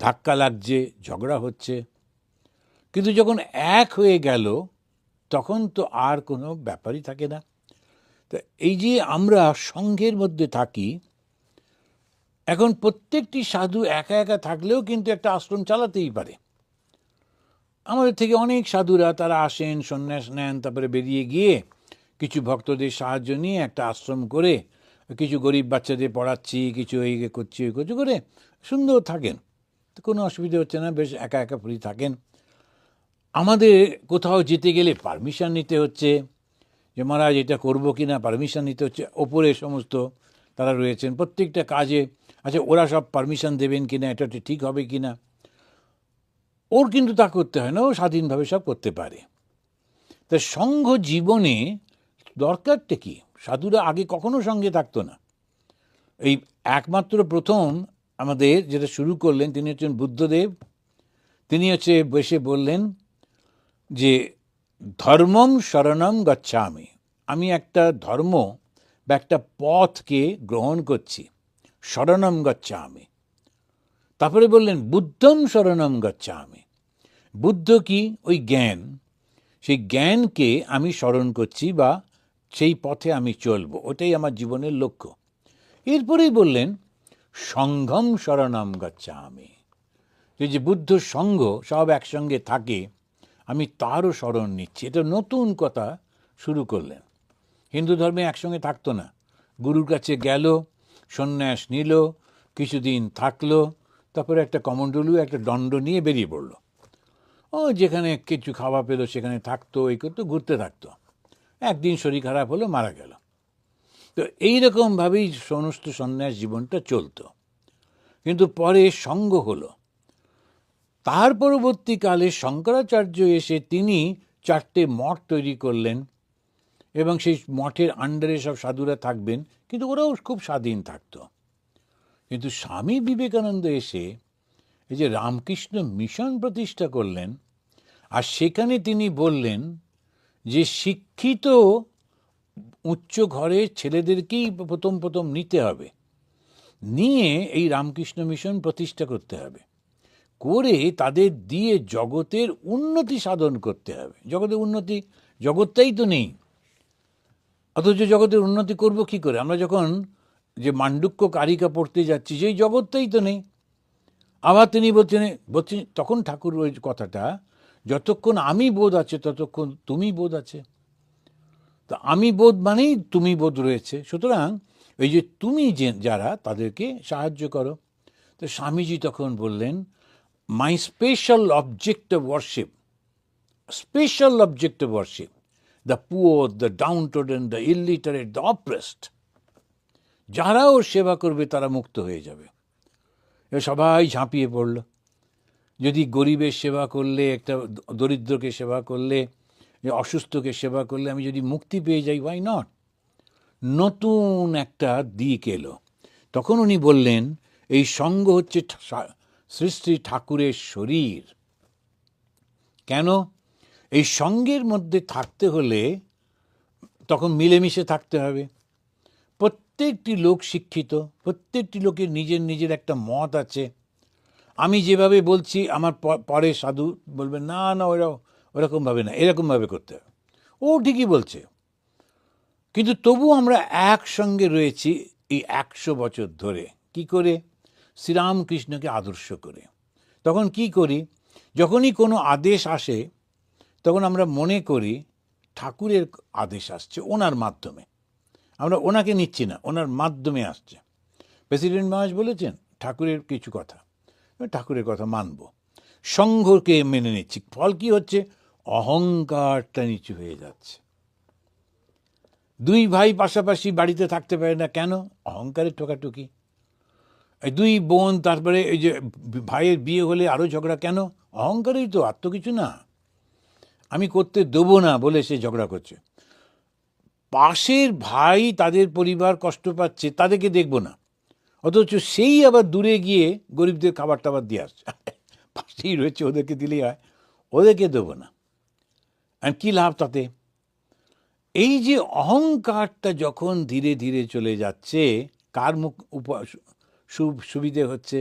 ধাক্কা লাগছে, ঝগড়া হচ্ছে। কিন্তু যখন এক হয়ে গেল, তখন তো আর কোনো ব্যাপারই থাকে না। তো এই যে আমরা সংঘের মধ্যে থাকি, এখন প্রত্যেকটি সাধু একা একা থাকলেও কিন্তু একটা আশ্রম চালাতেই পারে। আমাদের থেকে অনেক সাধুরা, তারা আসেন, সন্ন্যাস নেন, তারপরে বেরিয়ে গিয়ে কিছু ভক্তদের সাহায্য নিয়ে একটা আশ্রম করে কিছু গরিব বাচ্চাদের পড়াচ্ছি, কিছু এই করছি, ওই কিছু করে সুন্দর থাকেন, তো কোনো অসুবিধা হচ্ছে না, বেশ একা একা ফ্রি থাকেন। আমাদের কোথাও যেতে গেলে পারমিশন নিতে হচ্ছে, যে মহারাজ এটা করবো কি না, পারমিশন নিতে হচ্ছে। ওপরে সমস্ত তারা রয়েছেন প্রত্যেকটা কাজে, আচ্ছা ওরা সব পারমিশন দেবেন কিনা, এটা ঠিক হবে কি না। ওর কিন্তু তা করতে হয় না, ও স্বাধীনভাবে সব করতে পারে। তা সংঘ জীবনে দরকারটা কি? সাধুরা আগে কখনো সঙ্গে থাকতো না। এই একমাত্র প্রথম আমাদের যেটা শুরু করলেন, তিনি হচ্ছেন বুদ্ধদেব। তিনি হচ্ছে বসে বললেন যে ধর্মম শরণম গচ্ছামি, আমি একটা ধর্ম বা একটা পথকে গ্রহণ করছি, শরণম গচ্ছামি। তারপরে বললেন বুদ্ধম শরণম গচ্ছামি। বুদ্ধ কি? ওই জ্ঞান। সেই জ্ঞানকে আমি স্মরণ করছি বা সেই পথে আমি চলবো, ওটাই আমার জীবনের লক্ষ্য। এরপরেই বললেন সংঘম শরণম গচ্ছামি, যে বুদ্ধ সংঘ সব একসঙ্গে থাকে, আমি তারও শরণ নিচ্ছি। এটা নতুন কথা শুরু করলেন। হিন্দু ধর্মে একসঙ্গে থাকতো না, গুরুর কাছে গেল, সন্ন্যাস নিল, কিছুদিন থাকলো, তারপরে একটা কমণ্ডলু, একটা দণ্ড নিয়ে বেরিয়ে পড়লো। ও যেখানে কিছু খাওয়া পেলো সেখানে থাকতো, এই করতো, ঘুরতে থাকতো। একদিন শরীর খারাপ হলো, মারা গেল। তো এইরকমভাবেই সমস্ত সন্ন্যাস জীবনটা চলতো। কিন্তু পরে সঙ্গ হলো। তার পরবর্তীকালে শঙ্করাচার্য এসে তিনি 4টে মঠ তৈরি করলেন, এবং সেই মঠের আন্ডারে সব সাধুরা থাকবেন, কিন্তু ওরাও খুব স্বাধীন থাকতো। কিন্তু স্বামী বিবেকানন্দ এসে এই যে রামকৃষ্ণ মিশন প্রতিষ্ঠা করলেন, আর সেখানে তিনি বললেন যে শিক্ষিত উচ্চ ঘরের ছেলেদেরকেই প্রথম প্রথম নিতে হবে, নিয়ে এই রামকৃষ্ণ মিশন প্রতিষ্ঠা করতে হবে, করে তাদের দিয়ে জগতের উন্নতি সাধন করতে হবে। জগতের উন্নতি, জগৎটাই তো নেই, অথচ জগতের উন্নতি করব কি করে? আমরা যখন যে মান্ডুক্য কারিকা পড়তে যাচ্ছি, সেই জগৎটাই তো নেই। আবার তিনি বলছেন, তখন ঠাকুর ওই কথাটা, যতক্ষণ আমি বোধ আছে ততক্ষণ তুমি বোধ আছে। তো আমি বোধ মানেই তুমি বোধ রয়েছে। সুতরাং এই যে তুমি যে যারা তাদেরকে সাহায্য করো। তো স্বামীজি তখন বললেন, my special object of worship, special object of worship, the poor, the downtrodden, the illiterate, the oppressed. যারা ওর সেবা করবে তারা মুক্ত হয়ে যাবে। সবাই ঝাঁপিয়ে পড়ল। যদি গরিবের সেবা করলে, একটা দরিদ্রকে সেবা করলে, অসুস্থকে সেবা করলে আমি যদি মুক্তি পেয়ে যাই, ওয়াই নট? নতুন একটা দিক এলো। তখন উনি বললেন, এই সঙ্গ হচ্ছে শ্রী শ্রী ঠাকুরের শরীর। কেন? এই সঙ্গের মধ্যে থাকতে হলে তখন মিলেমিশে থাকতে হবে। প্রত্যেকটি লোক শিক্ষিত, প্রত্যেকটি লোকের নিজের নিজের একটা মত আছে। আমি যেভাবে বলছি, আমার পরে সাধু বলবে না না ওরকমভাবে না, এরকমভাবে করতে হবে। ও ঠিকই বলছে, কিন্তু তবু আমরা একসঙ্গে রয়েছি এই 100 বছর ধরে। কি করে? শ্রীরামকৃষ্ণকে আদর্শ করে। তখন কি করি? যখনই কোনো আদেশ আসে তখন আমরা মনে করি ঠাকুরের আদেশ আসছে ওনার মাধ্যমে, আমরা ওনাকে নিচ্ছি না, ওনার মাধ্যমে আসছে। প্রেসিডেন্ট মহারাজ বলেছেন ঠাকুরের কিছু কথা, ঠাকুরের কথা মানব, সংঘকে মেনে নিচ্ছি। ফল কি হচ্ছে? অহংকারটা নিচু হয়ে যাচ্ছে। দুই ভাই পাশাপাশি বাড়িতে থাকতে পারে না, কেন? অহংকারের ঠোকাঠুকি। দুই বোন, তারপরে এই যে ভাইয়ের বিয়ে হলে আরও ঝগড়া, কেন? অহংকারেই তো, আর তো কিছু না। আমি করতে দেবো না বলে সে ঝগড়া করছে। পাশের ভাই, তাদের পরিবার কষ্ট পাচ্ছে, তাদেরকে দেখবো না, অথচ সেই আবার দূরে গিয়ে গরিবদের খাবার টাবার দিয়ে আসছে। পাশেই রয়েছে, ওদেরকে দিলেই হয়, ওদেরকে দেবো না। আর কী লাভ তাতে? এই যে অহংকারটা যখন ধীরে ধীরে চলে যাচ্ছে, কার মুখ সুবিধে হচ্ছে?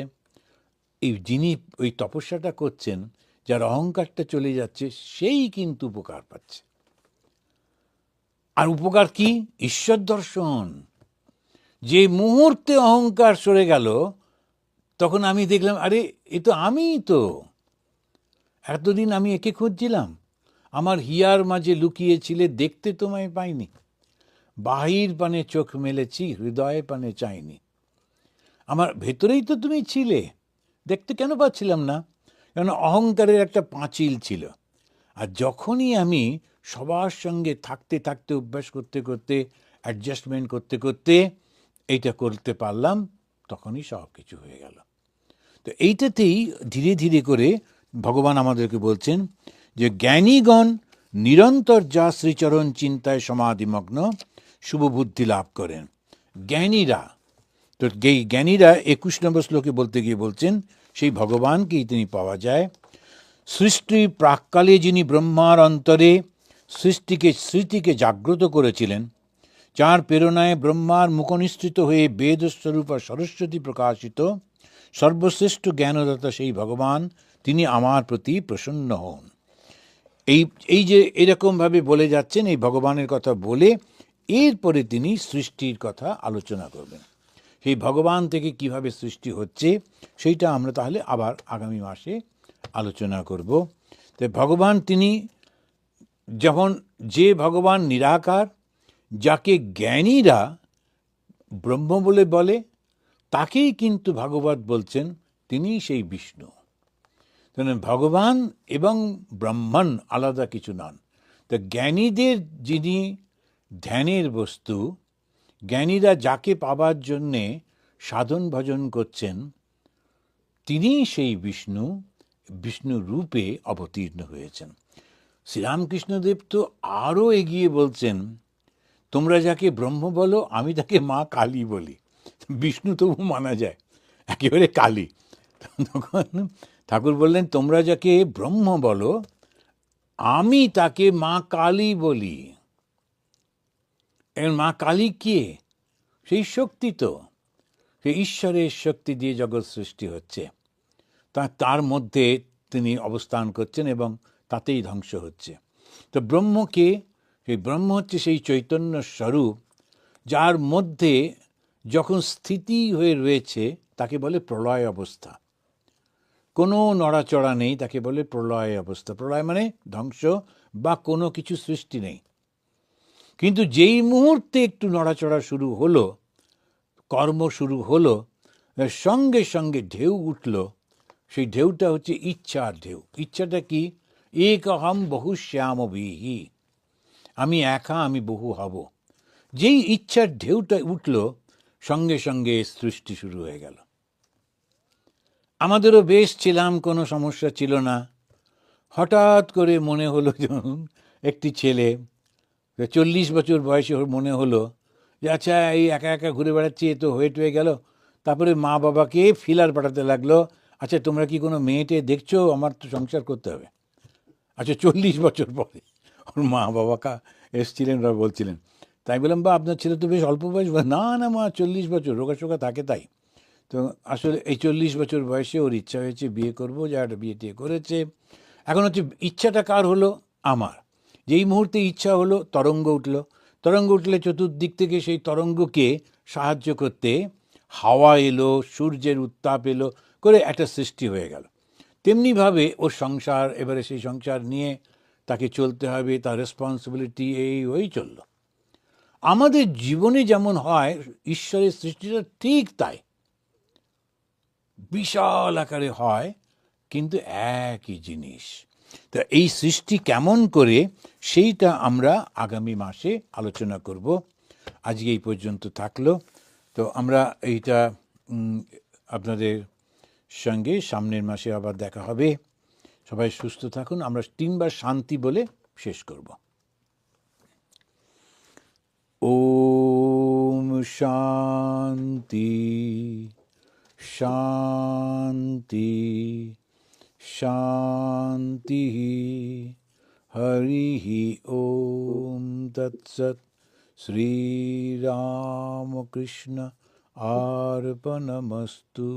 এই যিনি ওই তপস্যাটা করছেন, যার অহংকারটা চলে যাচ্ছে, সেই কিন্তু উপকার পাচ্ছে। আর উপকার কি? ঈশ্বর দর্শন। যে মুহূর্তে অহংকার সরে গেল, তখন আমি দেখলাম, আরে এ তো আমিই তো। এতদিন আমি একে খুঁজছিলাম, আমার হিয়ার মাঝে লুকিয়েছিলে, দেখতে তোমায় পাইনি। বাহির পানে চোখ মেলেছি, হৃদয় পানে চাইনি। আমার ভেতরেই তো তুমি ছিলে, দেখতে কেন পাচ্ছিলাম না? কারণ অহংকারের একটা পাঁচিল ছিল। আর যখনই আমি সবার সঙ্গে থাকতে থাকতে, অভ্যাস করতে করতে, অ্যাডজাস্টমেন্ট করতে করতে এইটা করতে পারলাম, তখনই সব কিছু হয়ে গেল। তো এইটাতেই ধীরে ধীরে করে ভগবান আমাদেরকে বলছেন যে জ্ঞানীগণ নিরন্তর যা শ্রীচরণ চিন্তায় সমাধিমগ্ন শুভবুদ্ধি লাভ করেন। জ্ঞানীরা, তো জ্ঞানীরা 21 নম্বর শ্লোকে বলতে গিয়ে বলছেন, সেই ভগবানকেই তিনি পাওয়া যায়। সৃষ্টির প্রাক্কালে যিনি ব্রহ্মার অন্তরে স্মৃতিকে জাগ্রত করেছিলেন, যার প্রেরণায় ব্রহ্মার মুখনিসৃত হয়ে বেদস্বরূপ আর সরস্বতী প্রকাশিত, সর্বশ্রেষ্ঠ জ্ঞানদাতা সেই ভগবান, তিনি আমার প্রতি প্রসন্ন হন। এই যে এরকমভাবে বলে যাচ্ছেন, এই ভগবানের কথা বলে এরপরে তিনি সৃষ্টির কথা আলোচনা করবেন। সেই ভগবান থেকে কিভাবে সৃষ্টি হচ্ছে সেইটা আমরা তাহলে আবার আগামী মাসে আলোচনা করব। তো ভগবান তিনি যখন, যে ভগবান নিরাকার, যাকে জ্ঞানীরা ব্রহ্ম বলে বলে, তাকেই কিন্তু ভাগবত বলছেন তিনি সেই বিষ্ণু। ভগবান এবং ব্রহ্মণ আলাদা কিছু নন। তো জ্ঞানীদের যিনি ধ্যানের বস্তু, জ্ঞানীরা যাকে পাবার জন্যে সাধন ভজন করছেন, তিনি সেই বিষ্ণু, বিষ্ণু রূপে অবতীর্ণ হয়েছেন। শ্রীরামকৃষ্ণদেব তো আরও এগিয়ে বলছেন, তোমরা যাকে ব্রহ্ম বলো, আমি তাকে মা কালী বলি। বিষ্ণু তবু মানা যায়, একেবারে কালী। তখন ঠাকুর বললেন, তোমরা যাকে ব্রহ্ম বলো, আমি তাকে মা কালী বলি। এর মা কালী কে? সেই শক্তি তো, সেই ঈশ্বরের শক্তি দিয়ে জগৎ সৃষ্টি হচ্ছে, তার মধ্যে তিনি অবস্থান করছেন এবং তাতেই ধ্বংস হচ্ছে। তো ব্রহ্মকে, সেই ব্রহ্ম হচ্ছে সেই চৈতন্য স্বরূপ, যার মধ্যে যখন স্থিতি হয়ে রয়েছে তাকে বলে প্রলয় অবস্থা। কোনো নড়াচড়া নেই, তাকে বলে প্রলয় অবস্থা। প্রলয় মানে ধ্বংস বা কোনো কিছু সৃষ্টি নেই। কিন্তু যেই মুহূর্তে একটু নড়াচড়া শুরু হলো, কর্ম শুরু হলো, সঙ্গে সঙ্গে ঢেউ উঠল। সেই ঢেউটা হচ্ছে ইচ্ছার ঢেউ। ইচ্ছাটা কি? এক অহম বহু শ্যামবিহি, আমি একা, আমি বহু হব। যেই ইচ্ছার ঢেউটা উঠল, সঙ্গে সঙ্গে সৃষ্টি শুরু হয়ে গেল। আমাদেরও বেশ ছিলাম, কোনো সমস্যা ছিল না। হঠাৎ করে মনে হলো, যখন একটি ছেলে 40 বছর বয়সে ওর মনে হলো যে আচ্ছা এই একা একা ঘুরে বেড়াচ্ছি, এ তো হয়ে গেল। তারপরে মা বাবাকে ফিলার পাঠাতে লাগলো, আচ্ছা তোমরা কি কোনো মেয়েটে দেখছো, আমার তো সংসার করতে হবে। আচ্ছা 40 বছর পরে ওর মা বাবা এসছিলেন, ওরা বলছিলেন, তাই বললাম বা আপনার ছেলে তো বেশ অল্প বয়স। না না মা, 40 বছর রোগা থাকে তাই। তো আসলে এই 40 বছর বয়সে ওর ইচ্ছা হয়েছে বিয়ে করবো, যা একটা বিয়ে টিয়ে করেছে। এখন হচ্ছে ইচ্ছাটা কার হলো? আমার। যেই মুহূর্তে ইচ্ছা হলো, তরঙ্গ উঠল। তরঙ্গ উঠলে চতুর্দিক থেকে সেই তরঙ্গকে সাহায্য করতে হাওয়া এলো, সূর্যের উত্তাপ এলো, করে একটা সৃষ্টি হয়ে গেল। তেমনিভাবে ওর সংসার, এবারে সেই সংসার নিয়ে তাকে চলতে হবে, তার রেসপন্সিবিলিটি, এই ওই চলল। আমাদের জীবনে যেমন হয়, ঈশ্বরের সৃষ্টিটা ঠিক তাই, বিশাল আকারে হয়, কিন্তু একই জিনিস। তা এই সৃষ্টি কেমন করে, সেইটা আমরা আগামী মাসে আলোচনা করব। আজকে এই পর্যন্ত থাকলো। তো আমরা এইটা আপনাদের সঙ্গে সামনের মাসে আবার দেখা হবে। সবাই সুস্থ থাকুন। আমরা 3 বার শান্তি বলে শেষ করব। ওম শান্তি শান্তি শান্তি। হরি ওম তৎসৎ। শ্রীরামকৃষ্ণ আর্পণমস্তু।